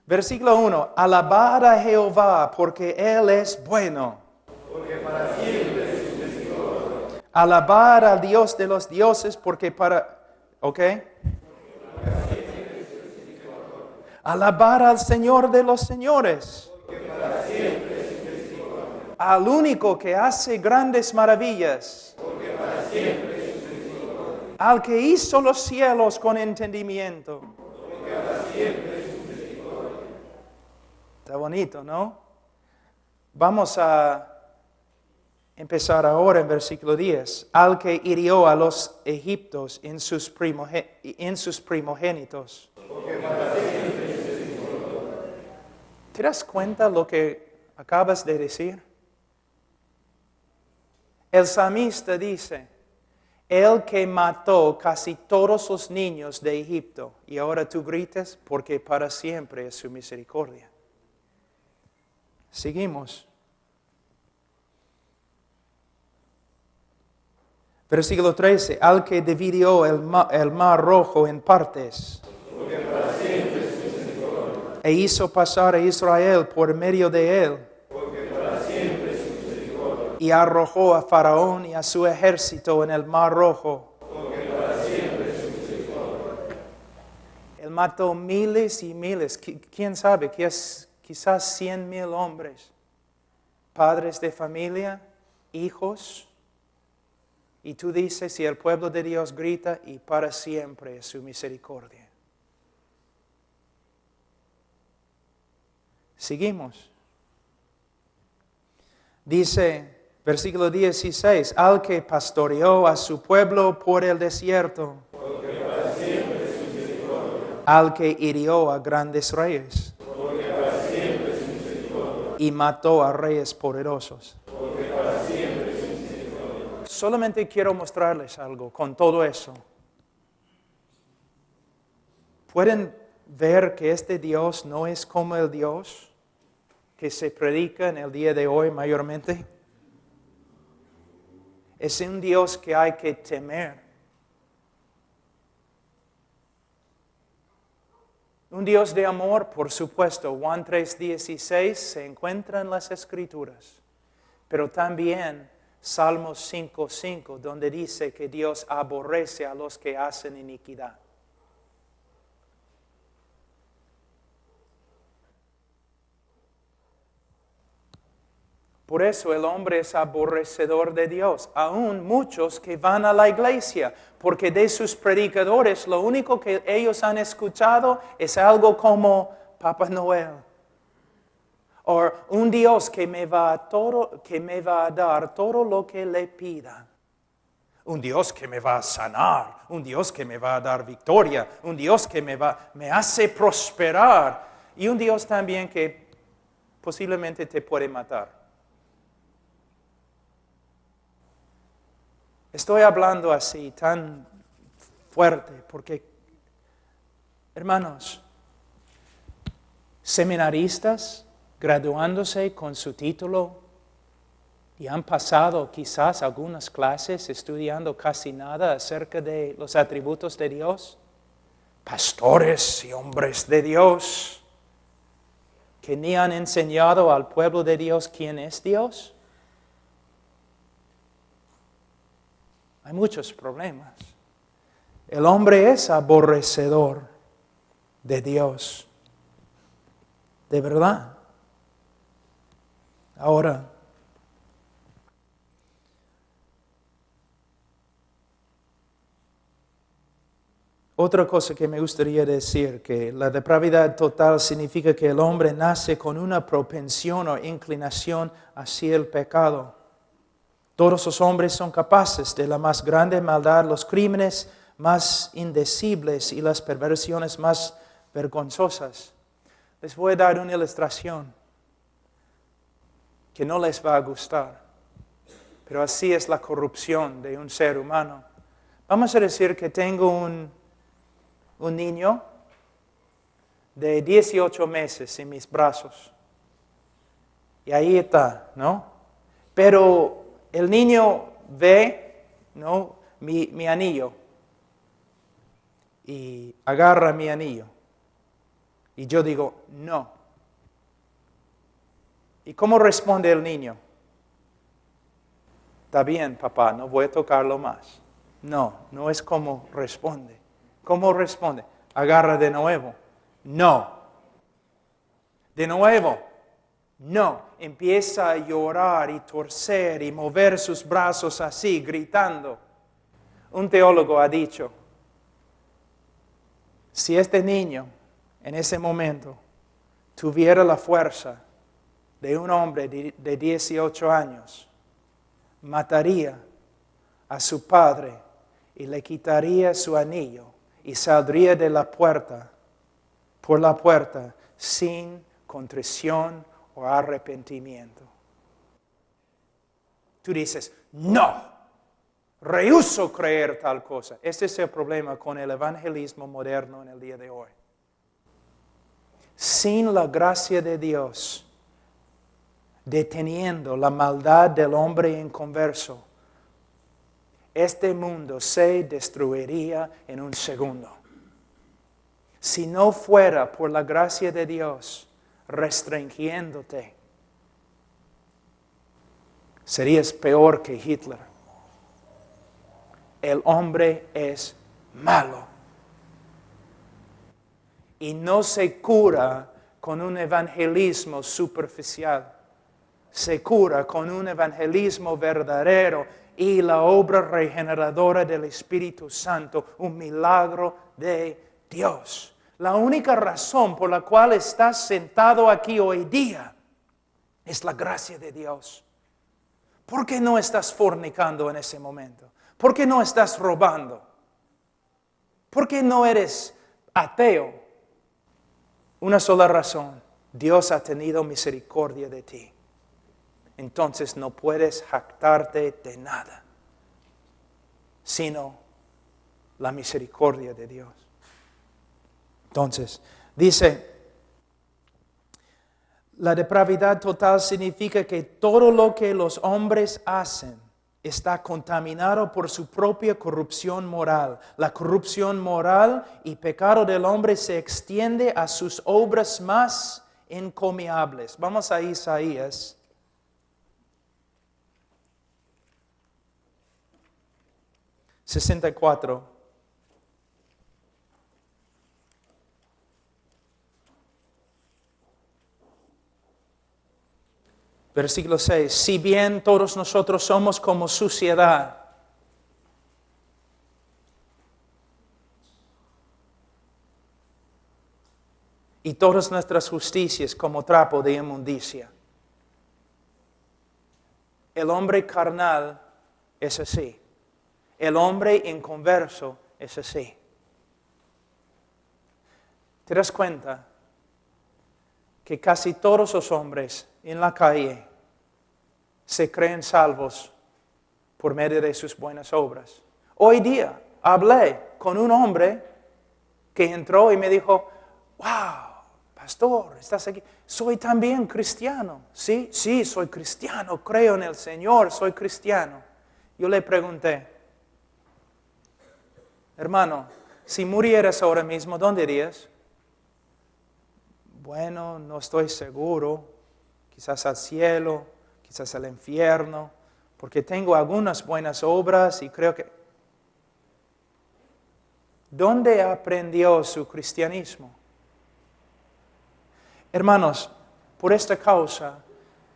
Versículo 1. Alabad a Jehová porque Él es bueno. Porque para siempre es su misericordia. Alabad al Dios de los dioses porque para... ¿Ok? Alabad al Señor de los señores. Porque para siempre es su misericordia. Al único que hace grandes maravillas. Porque para siempre es su misericordia. Al que hizo los cielos con entendimiento. Porque para siempre es su misericordia. Está bonito, ¿no? Vamos a empezar ahora en versículo 10. Al que hirió a los egipcios en sus primogénitos. Porque para siempre es su misericordia. ¿Te das cuenta lo que acabas de decir? El salmista dice, el que mató casi todos los niños de Egipto, y ahora tú gritas, porque para siempre es su misericordia. Seguimos. Versículo 13, al que dividió el mar rojo en partes. Porque para siempre es su misericordia. E hizo pasar a Israel por medio de él. Porque para siempre es su misericordia. Y arrojó a Faraón y a su ejército en el mar rojo. Porque para siempre es su misericordia. Él mató miles y miles, quién sabe, quizás 100,000 hombres, padres de familia, hijos. Y tú dices, y el pueblo de Dios grita, y para siempre es su misericordia. Seguimos. Dice, versículo 16, al que pastoreó a su pueblo por el desierto. Porque para siempre es su misericordia. Al que hirió a grandes reyes. Porque para siempre es su misericordia. Y mató a reyes poderosos. Porque para siempre es su misericordia. Solamente quiero mostrarles algo con todo eso. ¿Pueden ver que este Dios no es como el Dios que se predica en el día de hoy mayormente? Es un Dios que hay que temer. Un Dios de amor, por supuesto. Juan 3:16 se encuentra en las Escrituras. Pero también Salmos 5:5, donde dice que Dios aborrece a los que hacen iniquidad. Por eso el hombre es aborrecedor de Dios, aún muchos que van a la iglesia, porque de sus predicadores lo único que ellos han escuchado es algo como Papá Noel, o un Dios que me va a dar todo lo que le pida, un Dios que me va a sanar, un Dios que me va a dar victoria, un Dios que me hace prosperar, y un Dios también que posiblemente te puede matar. Estoy hablando así, tan fuerte, porque, hermanos, seminaristas graduándose con su título y han pasado quizás algunas clases estudiando casi nada acerca de los atributos de Dios, pastores y hombres de Dios que ni han enseñado al pueblo de Dios quién es Dios. Hay muchos problemas. El hombre es aborrecedor de Dios. De verdad. Ahora, otra cosa que me gustaría decir, que la depravidad total significa que el hombre nace con una propensión o inclinación hacia el pecado. Todos los hombres son capaces de la más grande maldad, los crímenes más indecibles y las perversiones más vergonzosas. Les voy a dar una ilustración que no les va a gustar, pero así es la corrupción de un ser humano. Vamos a decir que tengo un niño de 18 meses en mis brazos. Y ahí está, ¿no? Pero el niño ve, ¿no? Mi anillo. Y agarra mi anillo. Y yo digo, no. ¿Y cómo responde el niño? Está bien, papá, no voy a tocarlo más. No es como responde. ¿Cómo responde? Agarra de nuevo. No. De nuevo. No. Empieza a llorar y torcer y mover sus brazos así, gritando. Un teólogo ha dicho, si este niño en ese momento tuviera la fuerza de un hombre de 18 años, mataría a su padre y le quitaría su anillo y saldría de la puerta, por la puerta, sin contrición o arrepentimiento. Tú dices, no, rehúso creer tal cosa. Este es el problema con el evangelismo moderno en el día de hoy. Sin la gracia de Dios, deteniendo la maldad del hombre inconverso, este mundo se destruiría en un segundo. Si no fuera por la gracia de Dios restringiéndote, serías peor que Hitler. El hombre es malo. Y no se cura con un evangelismo superficial. Se cura con un evangelismo verdadero y la obra regeneradora del Espíritu Santo, un milagro de Dios. La única razón por la cual estás sentado aquí hoy día es la gracia de Dios. ¿Por qué no estás fornicando en ese momento? ¿Por qué no estás robando? ¿Por qué no eres ateo? Una sola razón. Dios ha tenido misericordia de ti. Entonces no puedes jactarte de nada, sino la misericordia de Dios. Entonces, dice, la depravidad total significa que todo lo que los hombres hacen está contaminado por su propia corrupción moral. La corrupción moral y pecado del hombre se extiende a sus obras más encomiables. Vamos a Isaías. ...64... Versículo 6. Si bien todos nosotros somos como suciedad, y todas nuestras justicias como trapo de inmundicia. El hombre carnal es así. El hombre inconverso es así. ¿Te das cuenta que casi todos los hombres en la calle se creen salvos por medio de sus buenas obras? Hoy día hablé con un hombre que entró y me dijo, wow, pastor, ¿estás aquí? Soy también cristiano. Sí, soy cristiano, creo en el Señor, soy cristiano. Yo le pregunté, hermano, si murieras ahora mismo, ¿dónde irías? Bueno, no estoy seguro, quizás al cielo, quizás al infierno, porque tengo algunas buenas obras y creo que... ¿Dónde aprendió su cristianismo? Hermanos, por esta causa,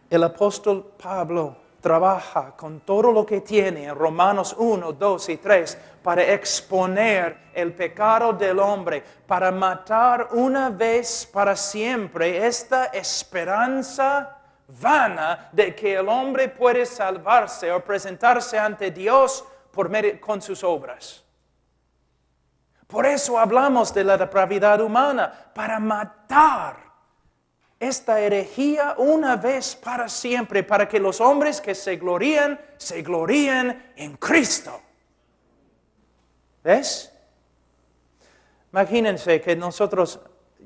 el apóstol Pablo trabaja con todo lo que tiene en Romanos 1, 2 y 3 para exponer el pecado del hombre, para matar una vez para siempre esta esperanza vana de que el hombre puede salvarse o presentarse ante Dios con sus obras. Por eso hablamos de la depravidad humana, para matar esta herejía una vez para siempre, para que los hombres que se glorían en Cristo. ¿Ves? Imagínense que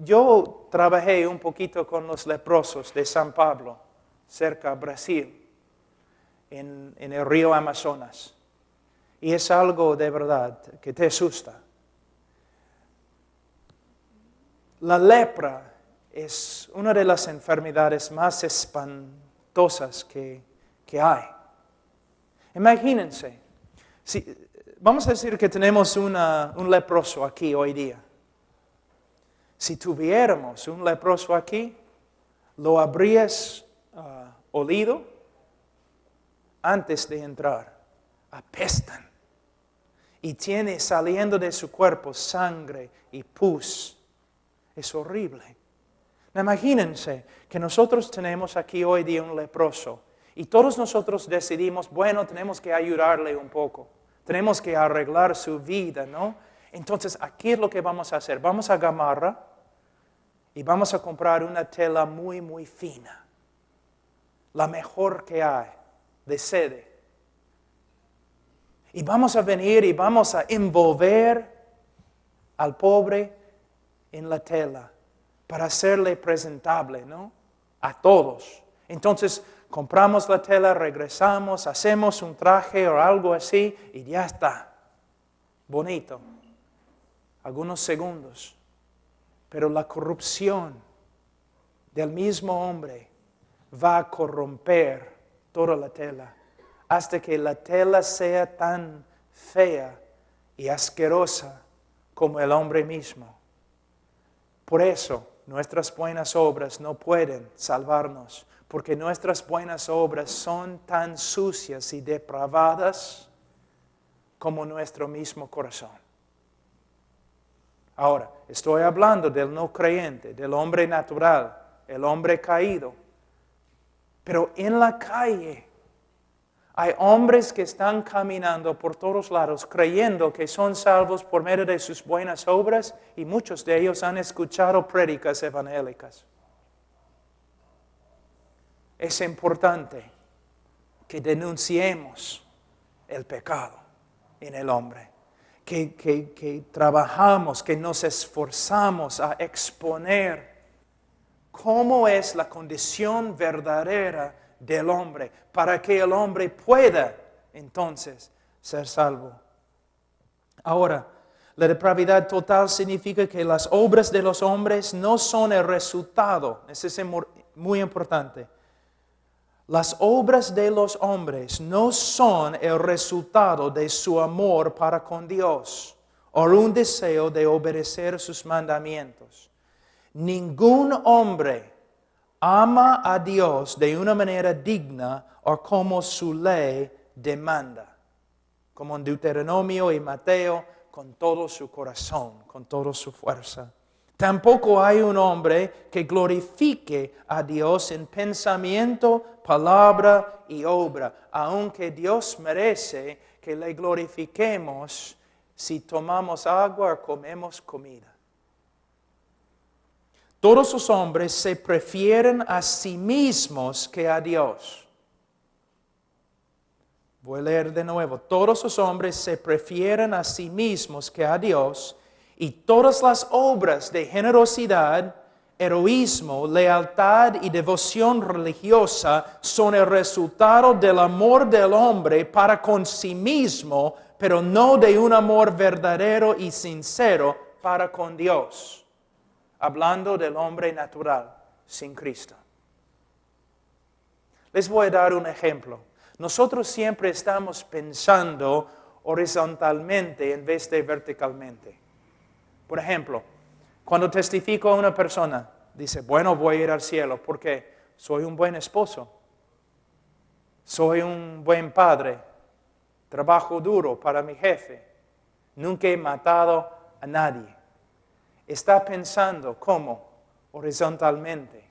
yo trabajé un poquito con los leprosos de San Pablo cerca a Brasil, en el río Amazonas. Y es algo de verdad que te asusta. La lepra es una de las enfermedades más espantosas que hay. Imagínense, vamos a decir que tenemos un leproso aquí hoy día. Si tuviéramos un leproso aquí, lo habrías olido antes de entrar. Apestan. Y tiene saliendo de su cuerpo sangre y pus. Es horrible. Imagínense que nosotros tenemos aquí hoy día un leproso y todos nosotros decidimos, bueno, tenemos que ayudarle un poco. Tenemos que arreglar su vida, ¿no? Entonces, aquí es lo que vamos a hacer. Vamos a Gamarra y vamos a comprar una tela muy, muy fina. La mejor que hay, de sede. Y vamos a venir y vamos a envolver al pobre en la tela para hacerle presentable, ¿no? A todos. Entonces, compramos la tela, regresamos, hacemos un traje o algo así y ya está. Bonito. Algunos segundos. Pero la corrupción del mismo hombre va a corromper toda la tela hasta que la tela sea tan fea y asquerosa como el hombre mismo. Por eso, nuestras buenas obras no pueden salvarnos, porque nuestras buenas obras son tan sucias y depravadas como nuestro mismo corazón. Ahora, estoy hablando del no creyente, del hombre natural, el hombre caído. Pero en la calle hay hombres que están caminando por todos lados creyendo que son salvos por medio de sus buenas obras y muchos de ellos han escuchado prédicas evangélicas. Es importante que denunciemos el pecado en el hombre, que trabajamos, que nos esforzamos a exponer cómo es la condición verdadera del hombre, para que el hombre pueda entonces ser salvo. Ahora, la depravidad total significa que las obras de los hombres no son el resultado. Eso es muy importante. Las obras de los hombres no son el resultado de su amor para con Dios o un deseo de obedecer sus mandamientos. Ningún hombre ama a Dios de una manera digna o como su ley demanda, como en Deuteronomio y Mateo, con todo su corazón, con toda su fuerza. Tampoco hay un hombre que glorifique a Dios en pensamiento, palabra y obra, aunque Dios merece que le glorifiquemos si tomamos agua o comemos comida. Todos los hombres se prefieren a sí mismos que a Dios. Voy a leer de nuevo. Todos los hombres se prefieren a sí mismos que a Dios, y todas las obras de generosidad, heroísmo, lealtad y devoción religiosa son el resultado del amor del hombre para con sí mismo, pero no de un amor verdadero y sincero para con Dios. Hablando del hombre natural, sin Cristo. Les voy a dar un ejemplo. Nosotros siempre estamos pensando horizontalmente en vez de verticalmente. Por ejemplo, cuando testifico a una persona, dice, bueno, voy a ir al cielo porque soy un buen esposo, soy un buen padre, trabajo duro para mi jefe, nunca he matado a nadie. Está pensando ¿cómo? Horizontalmente,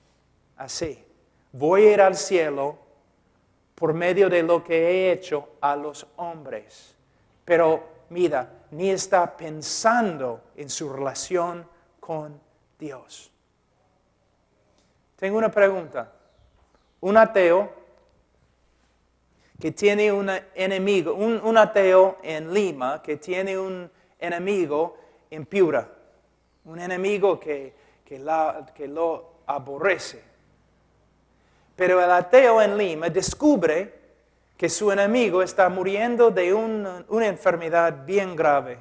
así. Voy a ir al cielo por medio de lo que he hecho a los hombres. Pero mira, ni está pensando en su relación con Dios. Tengo una pregunta. Un ateo que tiene un enemigo, un ateo en Lima que tiene un enemigo en Piura. Un enemigo que lo aborrece. Pero el ateo en Lima descubre que su enemigo está muriendo de una enfermedad bien grave.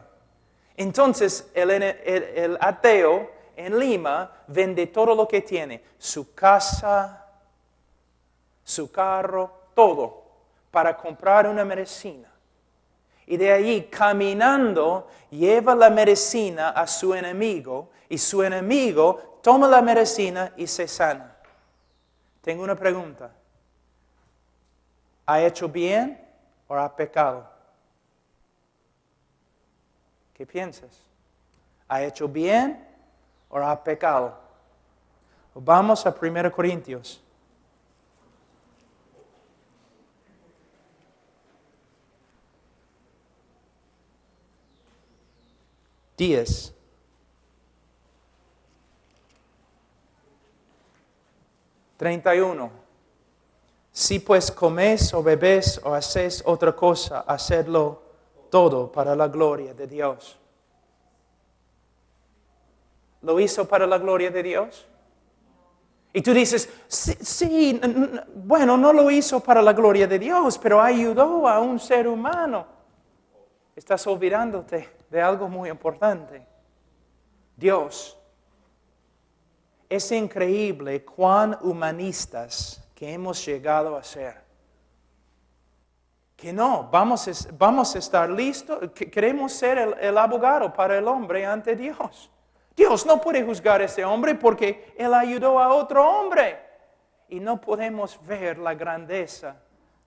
Entonces el ateo en Lima vende todo lo que tiene, su casa, su carro, todo, para comprar una medicina. Y de allí, caminando, lleva la medicina a su enemigo y su enemigo toma la medicina y se sana. Tengo una pregunta. ¿Ha hecho bien o ha pecado? ¿Qué piensas? ¿Ha hecho bien o ha pecado? Vamos a 1 Corintios. Días. 31. Si pues coméis o bebéis o hacéis otra cosa, hacedlo todo para la gloria de Dios. ¿Lo hizo para la gloria de Dios? Y tú dices, sí, bueno, no lo hizo para la gloria de Dios, pero ayudó a un ser humano. Estás olvidándote de algo muy importante. Dios. Es increíble cuán humanistas que hemos llegado a ser. Que no, vamos a estar listos, queremos ser el abogado para el hombre ante Dios. Dios no puede juzgar a ese hombre porque él ayudó a otro hombre. Y no podemos ver la grandeza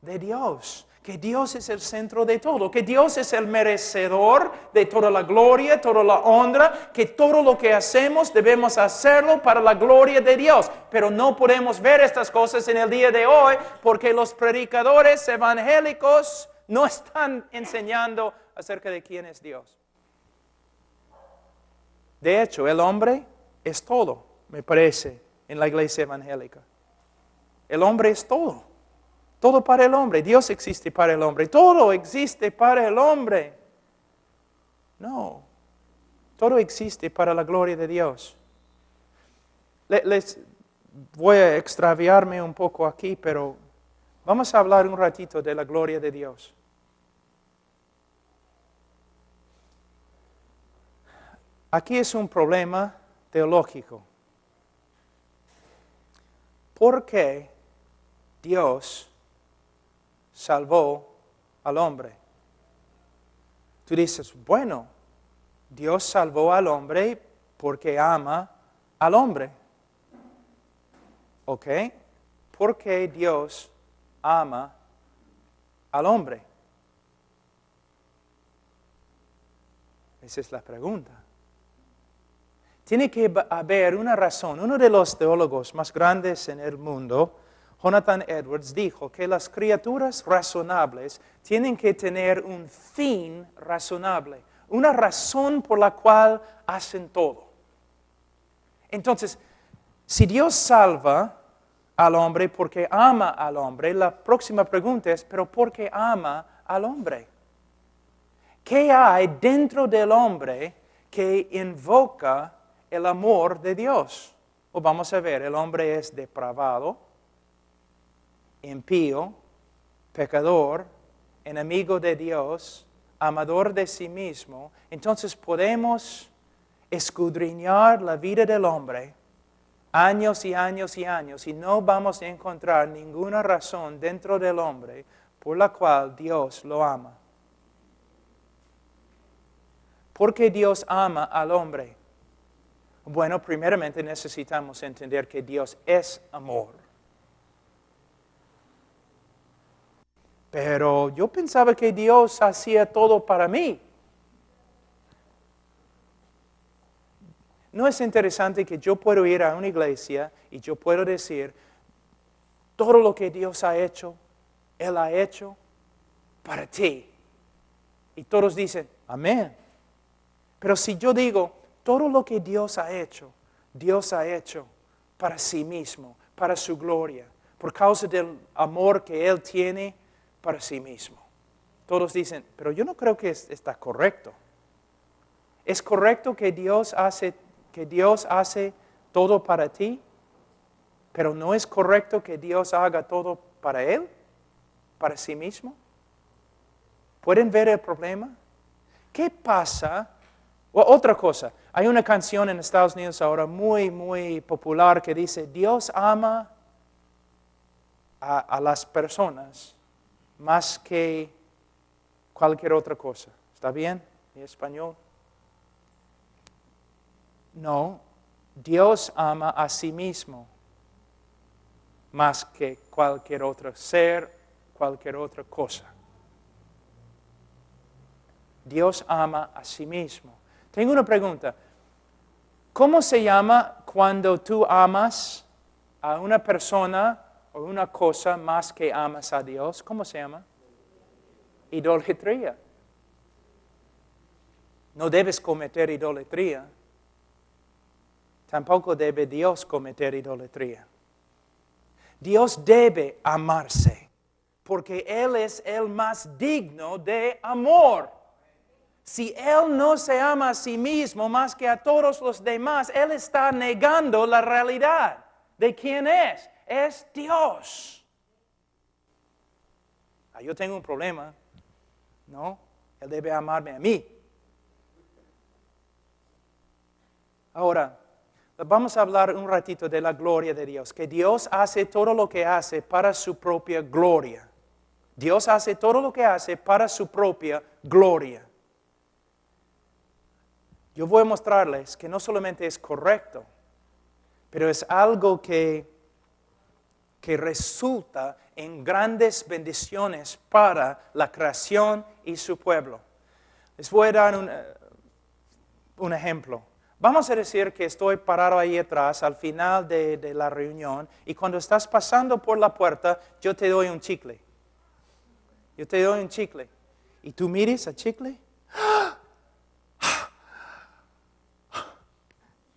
de Dios. Que Dios es el centro de todo, que Dios es el merecedor de toda la gloria, toda la honra, que todo lo que hacemos debemos hacerlo para la gloria de Dios. Pero no podemos ver estas cosas en el día de hoy porque los predicadores evangélicos no están enseñando acerca de quién es Dios. De hecho, el hombre es todo, me parece, en la iglesia evangélica. El hombre es todo. Todo para el hombre. Dios existe para el hombre. Todo existe para el hombre. No. Todo existe para la gloria de Dios. Les voy a extraviarme un poco aquí, pero vamos a hablar un ratito de la gloria de Dios. Aquí es un problema teológico. ¿Por qué Dios salvó al hombre? Tú dices, bueno, Dios salvó al hombre porque ama al hombre. ¿Ok? ¿Por qué Dios ama al hombre? Esa es la pregunta. Tiene que haber una razón. Uno de los teólogos más grandes en el mundo, Jonathan Edwards, dijo que las criaturas razonables tienen que tener un fin razonable, una razón por la cual hacen todo. Entonces, si Dios salva al hombre porque ama al hombre, la próxima pregunta es, ¿pero por qué ama al hombre? ¿Qué hay dentro del hombre que invoca el amor de Dios? O vamos a ver, el hombre es depravado, impío, pecador, enemigo de Dios, amador de sí mismo. Entonces podemos escudriñar la vida del hombre años y años y años y no vamos a encontrar ninguna razón dentro del hombre por la cual Dios lo ama. ¿Por qué Dios ama al hombre? Bueno, primeramente necesitamos entender que Dios es amor. Pero yo pensaba que Dios hacía todo para mí. ¿No es interesante que yo puedo ir a una iglesia y yo puedo decir, todo lo que Dios ha hecho, Él ha hecho para ti? Y todos dicen, amén. Pero si yo digo, todo lo que Dios ha hecho para sí mismo, para su gloria, por causa del amor que Él tiene para sí mismo. Todos dicen, pero yo no creo que está correcto. ¿Es correcto que Dios hace todo para ti? Pero ¿no es correcto que Dios haga todo para Él? ¿Para sí mismo? ¿Pueden ver el problema? ¿Qué pasa? Otra cosa, hay una canción en Estados Unidos ahora muy, muy popular que dice, Dios ama a las personas más que cualquier otra cosa. ¿Está bien en español? No, Dios ama a sí mismo más que cualquier otro ser, cualquier otra cosa. Dios ama a sí mismo. Tengo una pregunta. ¿Cómo se llama cuando tú amas a una persona o una cosa más que amas a Dios? ¿Cómo se llama? Idolatría. No debes cometer idolatría. Tampoco debe Dios cometer idolatría. Dios debe amarse, porque Él es el más digno de amor. Si Él no se ama a sí mismo más que a todos los demás, Él está negando la realidad de quién es. Es Dios. Yo tengo un problema. No, Él debe amarme a mí. Ahora, vamos a hablar un ratito de la gloria de Dios, que Dios hace todo lo que hace para su propia gloria. Dios hace todo lo que hace para su propia gloria. Yo voy a mostrarles que no solamente es correcto, pero es algo que resulta en grandes bendiciones para la creación y su pueblo. Les voy a dar un ejemplo. Vamos a decir que estoy parado ahí atrás al final de la reunión y cuando estás pasando por la puerta, yo te doy un chicle. Yo te doy un chicle. Y tú mires al chicle.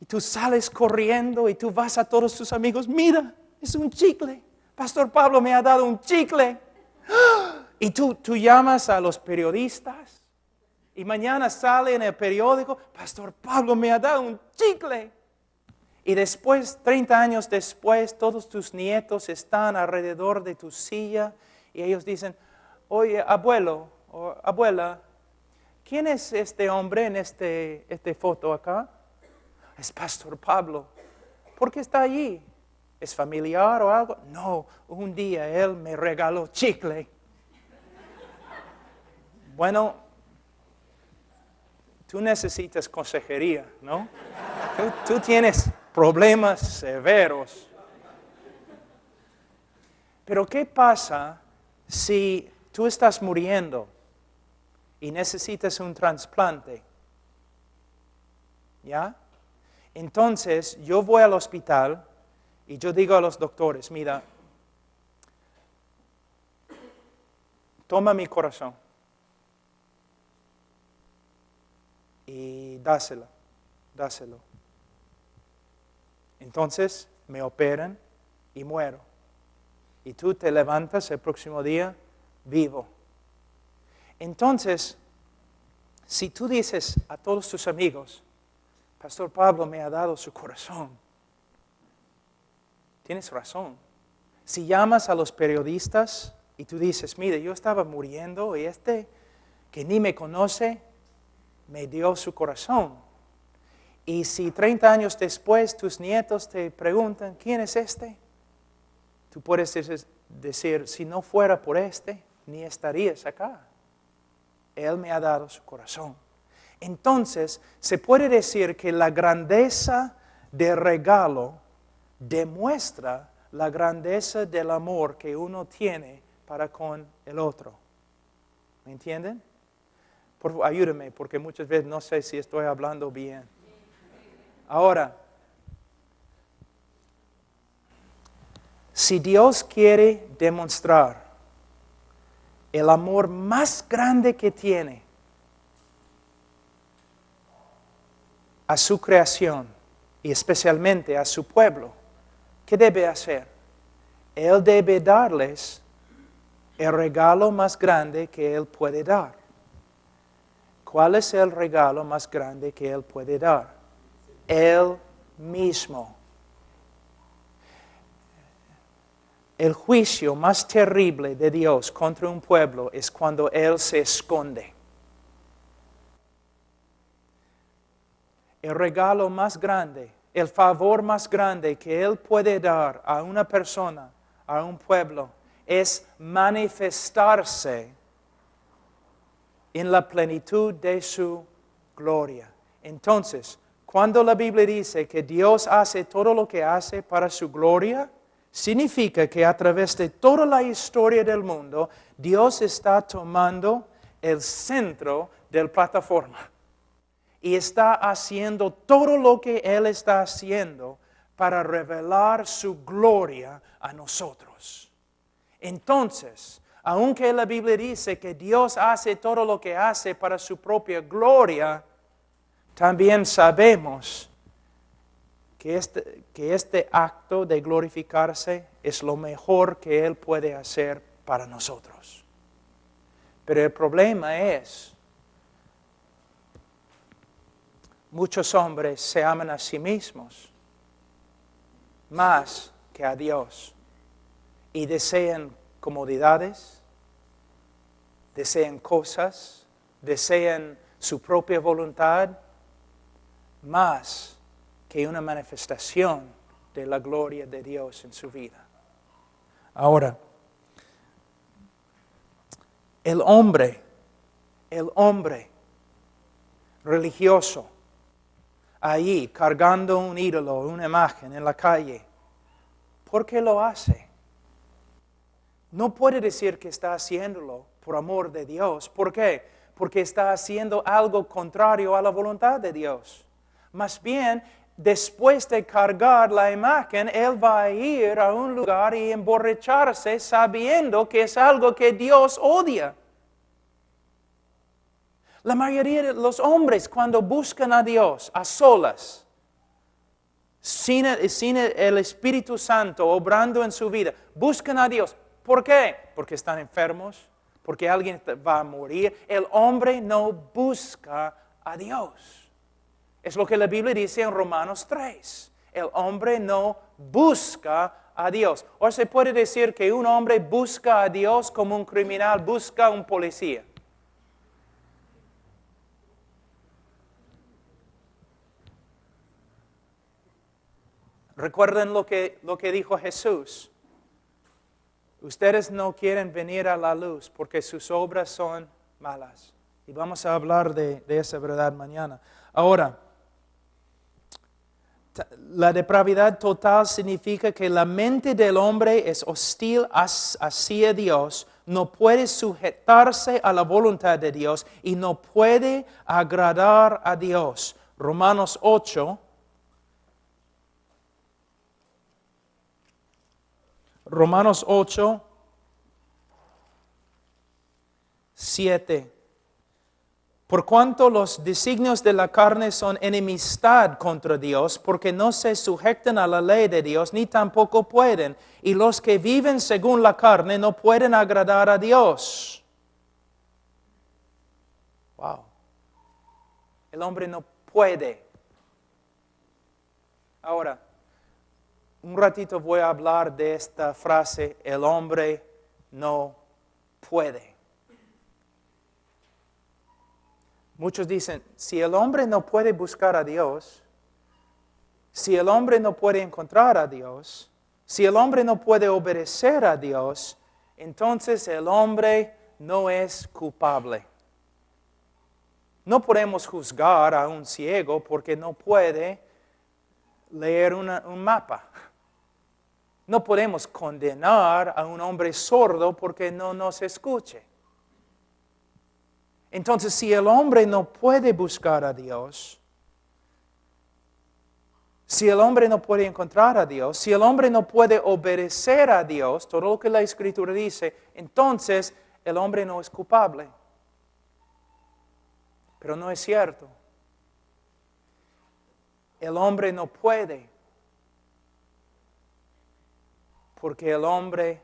Y tú sales corriendo y tú vas a todos tus amigos. Mira, es un chicle. Pastor Pablo me ha dado un chicle. Y tú llamas a los periodistas. Y mañana sale en el periódico, Pastor Pablo me ha dado un chicle. Y después, 30 años después, todos tus nietos están alrededor de tu silla y ellos dicen, oye, abuelo o abuela, ¿quién es este hombre en esta foto acá? Es Pastor Pablo. ¿Por qué está allí? ¿Es familiar o algo? No, un día él me regaló chicle. Bueno, tú necesitas consejería, ¿no? Tú tienes problemas severos. Pero ¿qué pasa si tú estás muriendo y necesitas un trasplante? ¿Ya? Entonces, yo voy al hospital y yo digo a los doctores, mira, toma mi corazón. Y dáselo. Entonces me operan y muero. Y tú te levantas el próximo día vivo. Entonces, si tú dices a todos tus amigos, Pastor Pablo me ha dado su corazón, tienes razón. Si llamas a los periodistas y tú dices, mire, yo estaba muriendo y que ni me conoce, me dio su corazón. Y si 30 años después tus nietos te preguntan, ¿quién es este? Tú puedes decir, si no fuera por ni estarías acá. Él me ha dado su corazón. Entonces, se puede decir que la grandeza del regalo demuestra la grandeza del amor que uno tiene para con el otro. ¿Me entienden? Por favor, ayúdame, porque muchas veces no sé si estoy hablando bien. Ahora, si Dios quiere demostrar el amor más grande que tiene a su creación y especialmente a su pueblo, ¿qué debe hacer? Él debe darles el regalo más grande que Él puede dar. ¿Cuál es el regalo más grande que Él puede dar? Él mismo. el juicio más terrible de Dios contra un pueblo es cuando Él se esconde. El regalo más grande, el favor más grande que Él puede dar a una persona, a un pueblo, es manifestarse en la plenitud de su gloria. Entonces, cuando la Biblia dice que Dios hace todo lo que hace para su gloria, significa que a través de toda la historia del mundo, Dios está tomando el centro de la plataforma y está haciendo todo lo que Él está haciendo para revelar su gloria a nosotros. Entonces, aunque la Biblia dice que Dios hace todo lo que hace para su propia gloria, también sabemos que este acto de glorificarse es lo mejor que Él puede hacer para nosotros. Pero el problema es, muchos hombres se aman a sí mismos más que a Dios y desean comodidades, desean cosas, desean su propia voluntad más que una manifestación de la gloria de Dios en su vida. Ahora, el hombre religioso, allí cargando un ídolo, una imagen en la calle, ¿por qué lo hace? No puede decir que está haciéndolo por amor de Dios. ¿Por qué? Porque está haciendo algo contrario a la voluntad de Dios. Más bien, después de cargar la imagen, él va a ir a un lugar y emborracharse sabiendo que es algo que Dios odia. La mayoría de los hombres cuando buscan a Dios a solas, sin el Espíritu Santo obrando en su vida, buscan a Dios. ¿Por qué? Porque están enfermos, porque alguien va a morir. El hombre no busca a Dios. Es lo que la Biblia dice en Romanos 3. El hombre no busca a Dios. O se puede decir que un hombre busca a Dios como un criminal busca a un policía. Recuerden lo que dijo Jesús. Ustedes no quieren venir a la luz porque sus obras son malas. Y vamos a hablar de esa verdad mañana. Ahora, la depravidad total significa que la mente del hombre es hostil hacia Dios, no puede sujetarse a la voluntad de Dios y no puede agradar a Dios. Romanos 8. Romanos 8, 7. Por cuanto los designios de la carne son enemistad contra Dios, porque no se sujetan a la ley de Dios, ni tampoco pueden. Y los que viven según la carne no pueden agradar a Dios. Wow. El hombre no puede. Ahora, un ratito voy a hablar de esta frase, el hombre no puede. Muchos dicen, si el hombre no puede buscar a Dios, si el hombre no puede encontrar a Dios, si el hombre no puede obedecer a Dios, entonces el hombre no es culpable. No podemos juzgar a un ciego porque no puede leer un mapa. No podemos condenar a un hombre sordo porque no nos escuche. Entonces, si el hombre no puede buscar a Dios, si el hombre no puede encontrar a Dios, si el hombre no puede obedecer a Dios, todo lo que la Escritura dice, entonces el hombre no es culpable. Pero no es cierto. El hombre no puede, porque el hombre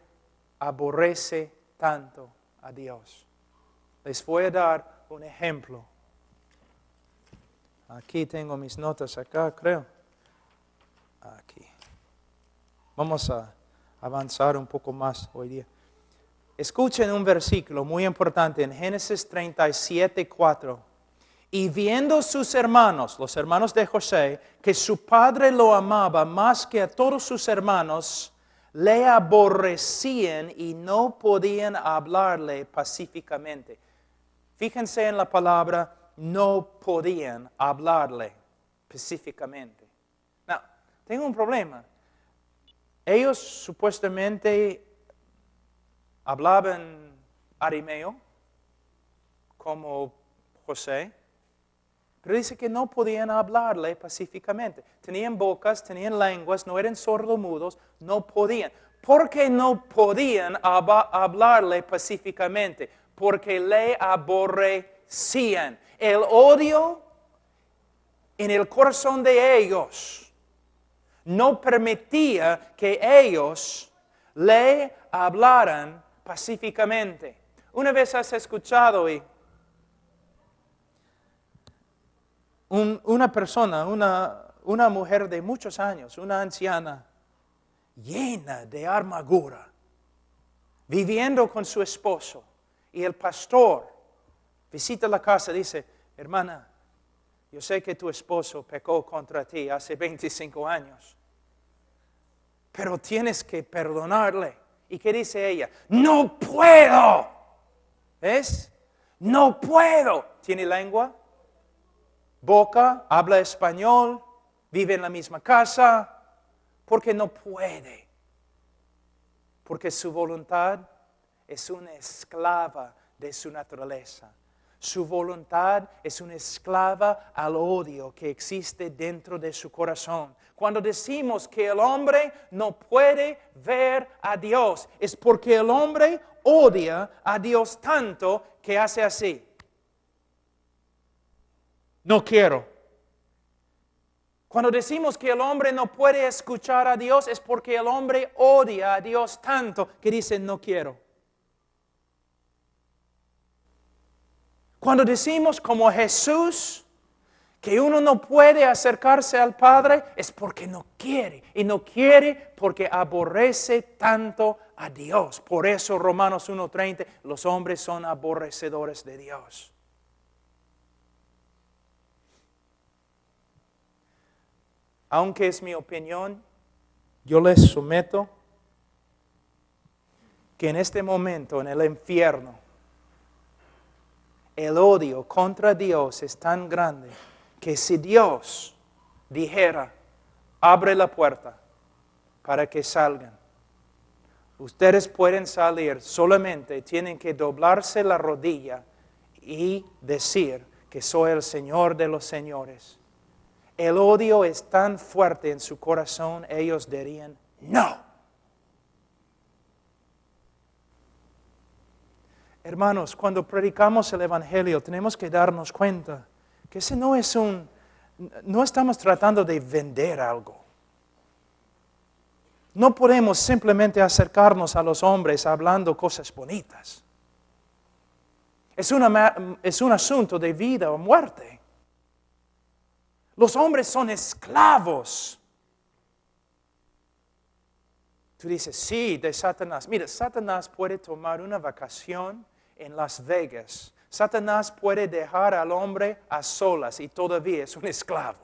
aborrece tanto a Dios. Les voy a dar un ejemplo. Aquí tengo mis notas acá, creo. Aquí. Vamos a avanzar un poco más hoy día. Escuchen un versículo muy importante en Génesis 37:4. Y viendo sus hermanos, los hermanos de José, que su padre lo amaba más que a todos sus hermanos, le aborrecían y no podían hablarle pacíficamente. Fíjense en la palabra, no podían hablarle pacíficamente. No, tengo un problema. Ellos supuestamente hablaban arameo, como José, pero dice que no podían hablarle pacíficamente. Tenían bocas, tenían lenguas, no eran sordomudos, no podían. ¿Por qué no podían hablarle pacíficamente? Porque le aborrecían. El odio en el corazón de ellos no permitía que ellos le hablaran pacíficamente. Una vez has escuchado una persona, una mujer de muchos años, una anciana, llena de amargura, viviendo con su esposo, y el pastor visita la casa y dice, hermana, yo sé que tu esposo pecó contra ti hace 25 años, pero tienes que perdonarle. ¿Y qué dice ella? ¡No puedo! ¿Ves? ¡No puedo! ¿Tiene lengua? Boca, habla español, vive en la misma casa, porque no puede. Porque su voluntad es una esclava de su naturaleza. Su voluntad es una esclava al odio que existe dentro de su corazón. Cuando decimos que el hombre no puede ver a Dios, es porque el hombre odia a Dios tanto que hace así. No quiero. Cuando decimos que el hombre no puede escuchar a Dios, es porque el hombre odia a Dios tanto que dice no quiero. Cuando decimos como Jesús que uno no puede acercarse al Padre, es porque no quiere. Y no quiere porque aborrece tanto a Dios. Por eso Romanos 1:30, los hombres son aborrecedores de Dios. Aunque es mi opinión, yo les someto que en este momento, en el infierno, el odio contra Dios es tan grande que si Dios dijera, abre la puerta para que salgan, ustedes pueden salir, solamente tienen que doblarse la rodilla y decir que soy el Señor de los señores. El odio es tan fuerte en su corazón, ellos dirían, no. Hermanos, cuando predicamos el Evangelio, tenemos que darnos cuenta que ese no estamos tratando de vender algo. No podemos simplemente acercarnos a los hombres hablando cosas bonitas. Es un asunto de vida o muerte. Los hombres son esclavos. Tú dices, sí, de Satanás. Mira, Satanás puede tomar una vacación en Las Vegas. Satanás puede dejar al hombre a solas y todavía es un esclavo.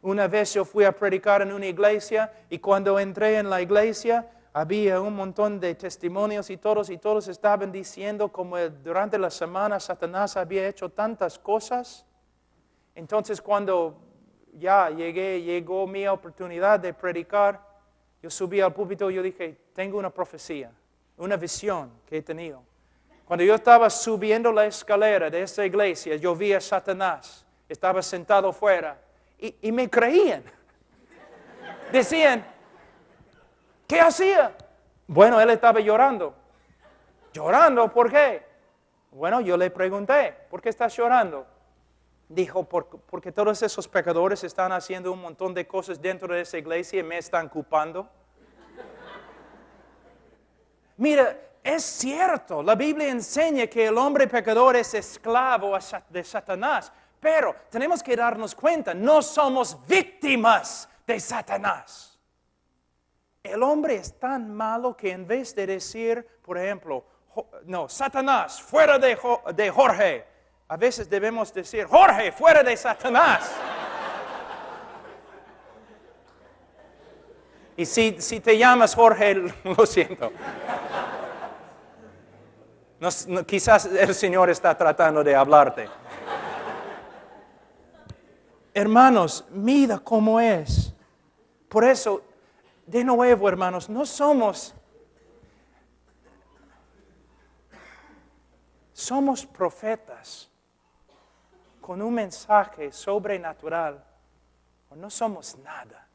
Una vez yo fui a predicar en una iglesia y cuando entré en la iglesia había un montón de testimonios y todos estaban diciendo como durante la semana Satanás había hecho tantas cosas. Entonces cuando ya llegó mi oportunidad de predicar, yo subí al púlpito y yo dije, tengo una profecía, una visión que he tenido. Cuando yo estaba subiendo la escalera de esta iglesia, yo vi a Satanás, estaba sentado fuera y me creían. Decían, ¿qué hacía? Bueno, él estaba llorando. ¿Llorando? ¿Por qué? Bueno, yo le pregunté, ¿por qué estás llorando? Dijo, porque todos esos pecadores están haciendo un montón de cosas dentro de esa iglesia y me están culpando. Mira, es cierto, la Biblia enseña que el hombre pecador es esclavo de Satanás, pero tenemos que darnos cuenta, no somos víctimas de Satanás. El hombre es tan malo que en vez de decir, por ejemplo, no, Satanás, fuera de Jorge, a veces debemos decir, Jorge, fuera de Satanás. Y si te llamas Jorge, lo siento. No, quizás el Señor está tratando de hablarte. Hermanos, mira cómo es. Por eso, de nuevo, hermanos, no somos profetas con un mensaje sobrenatural, o no somos nada.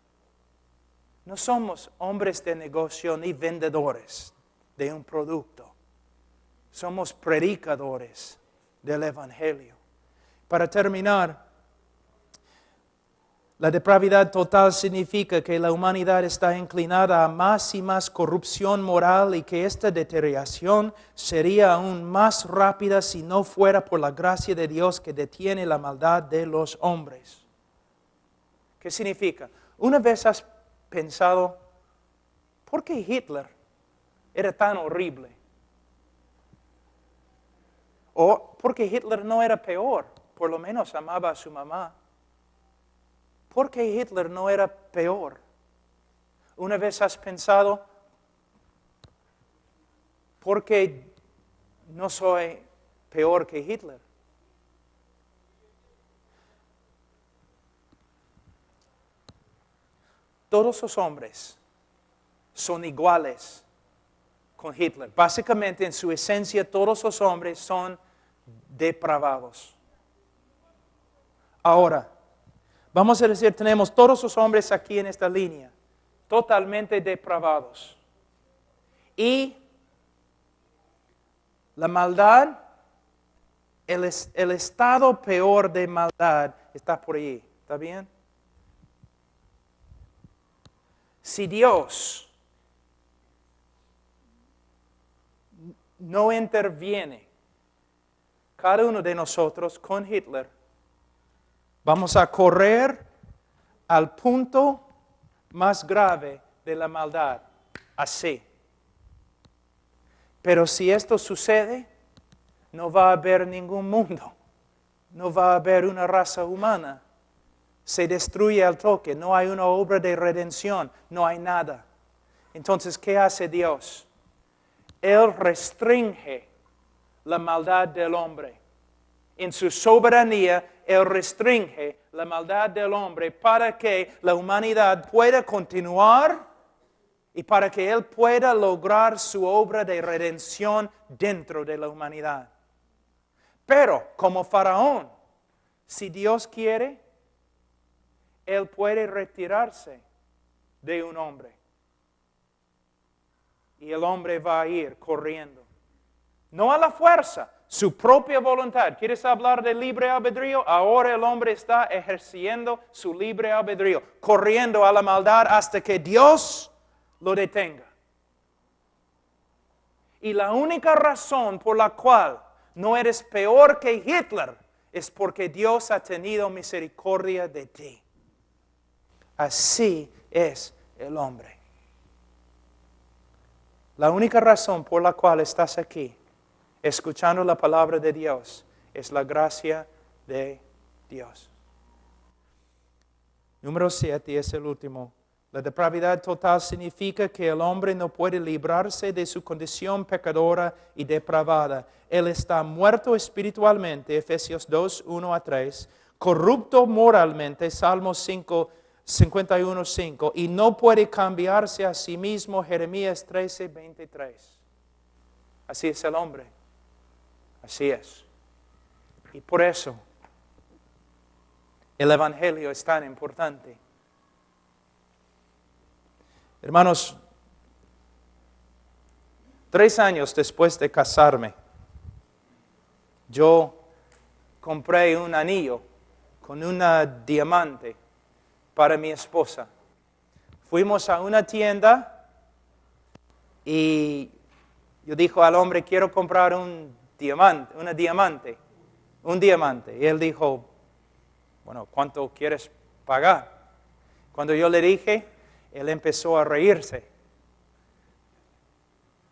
No somos hombres de negocio ni vendedores de un producto. Somos predicadores del Evangelio. Para terminar, la depravidad total significa que la humanidad está inclinada a más y más corrupción moral y que esta deterioración sería aún más rápida si no fuera por la gracia de Dios que detiene la maldad de los hombres. ¿Qué significa? Una vez has pensado, ¿por qué Hitler era tan horrible? O ¿por qué Hitler no era peor? Por lo menos amaba a su mamá. ¿Por qué Hitler no era peor? Una vez has pensado, ¿por qué no soy peor que Hitler? Todos los hombres son iguales con Hitler. Básicamente, en su esencia, todos los hombres son depravados. Ahora, vamos a decir, tenemos todos los hombres aquí en esta línea, totalmente depravados. Y la maldad, el estado peor de maldad está por allí. ¿Está bien? Si Dios no interviene, cada uno de nosotros con Hitler, vamos a correr al punto más grave de la maldad, así. Pero si esto sucede, no va a haber ningún mundo, no va a haber una raza humana. Se destruye al toque, no hay una obra de redención, no hay nada. Entonces, ¿qué hace Dios? Él restringe la maldad del hombre. En su soberanía, Él restringe la maldad del hombre para que la humanidad pueda continuar y para que Él pueda lograr su obra de redención dentro de la humanidad. Pero, como Faraón, si Dios quiere, Él puede retirarse de un hombre. Y el hombre va a ir corriendo. No a la fuerza, su propia voluntad. ¿Quieres hablar de libre albedrío? Ahora el hombre está ejerciendo su libre albedrío, corriendo a la maldad hasta que Dios lo detenga. Y la única razón por la cual no eres peor que Hitler es porque Dios ha tenido misericordia de ti. Así es el hombre. La única razón por la cual estás aquí, escuchando la palabra de Dios, es la gracia de Dios. Número 7 es el último. La depravidad total significa que el hombre no puede librarse de su condición pecadora y depravada. Él está muerto espiritualmente, Efesios 2, 1 a 3, corrupto moralmente, Salmos 51:5, y no puede cambiarse a sí mismo, Jeremías 13:23. Así es el hombre. Así es. Y por eso el Evangelio es tan importante. Hermanos, 3 años después de casarme, yo compré un anillo con una diamante para mi esposa. Fuimos a una tienda y yo dije al hombre, quiero comprar un diamante. Y él dijo, bueno, ¿cuánto quieres pagar? Cuando yo le dije, él empezó a reírse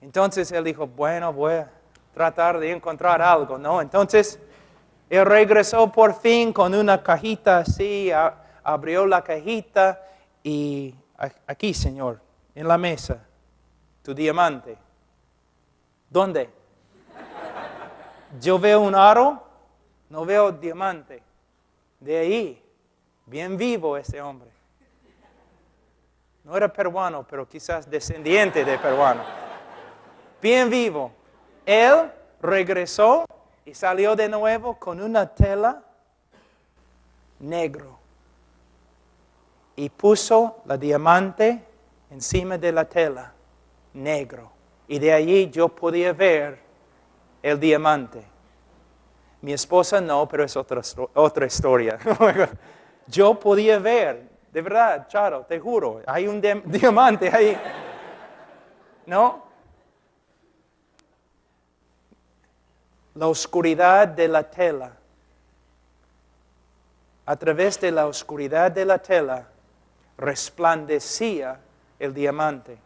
Entonces él dijo, bueno, voy a tratar de encontrar algo, ¿no? Entonces él regresó por fin con una cajita así, abrió la cajita y aquí, Señor, en la mesa, tu diamante. ¿Dónde? Yo veo un aro, no veo diamante. De ahí, bien vivo ese hombre. No era peruano, pero quizás descendiente de peruano. Bien vivo. Él regresó y salió de nuevo con una tela negro. Y puso la diamante encima de la tela negro. Y de allí yo podía ver el diamante. Mi esposa no, pero es otra historia. Yo podía ver, de verdad, Charo, te juro, hay un diamante ahí. ¿No? La oscuridad de la tela. A través de la oscuridad de la tela resplandecía el diamante.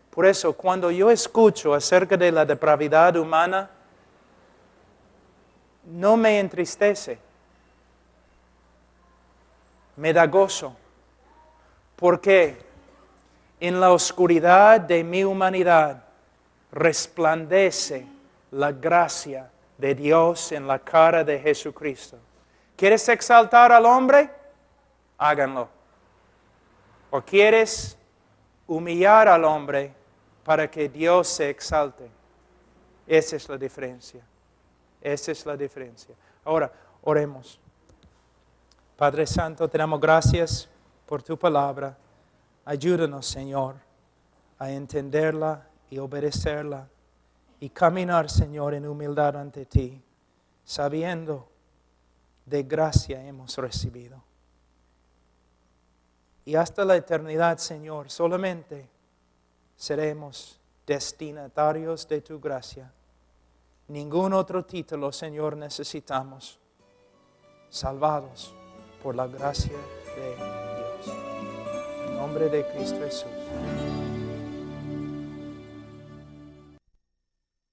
Por eso, cuando yo escucho acerca de la depravidad humana, no me entristece, me da gozo, porque en la oscuridad de mi humanidad resplandece la gracia de Dios en la cara de Jesucristo. ¿Quieres exaltar al hombre? Háganlo. ¿O quieres humillar al hombre para que Dios se exalte? Esa es la diferencia. Esa es la diferencia. Ahora, oremos. Padre Santo, te damos gracias por tu palabra. Ayúdanos, Señor, a entenderla y obedecerla y caminar, Señor, en humildad ante ti, sabiendo de gracia hemos recibido. Y hasta la eternidad, Señor, solamente seremos destinatarios de tu gracia. Ningún otro título, Señor, necesitamos. Salvados por la gracia de Dios. En nombre de Cristo Jesús.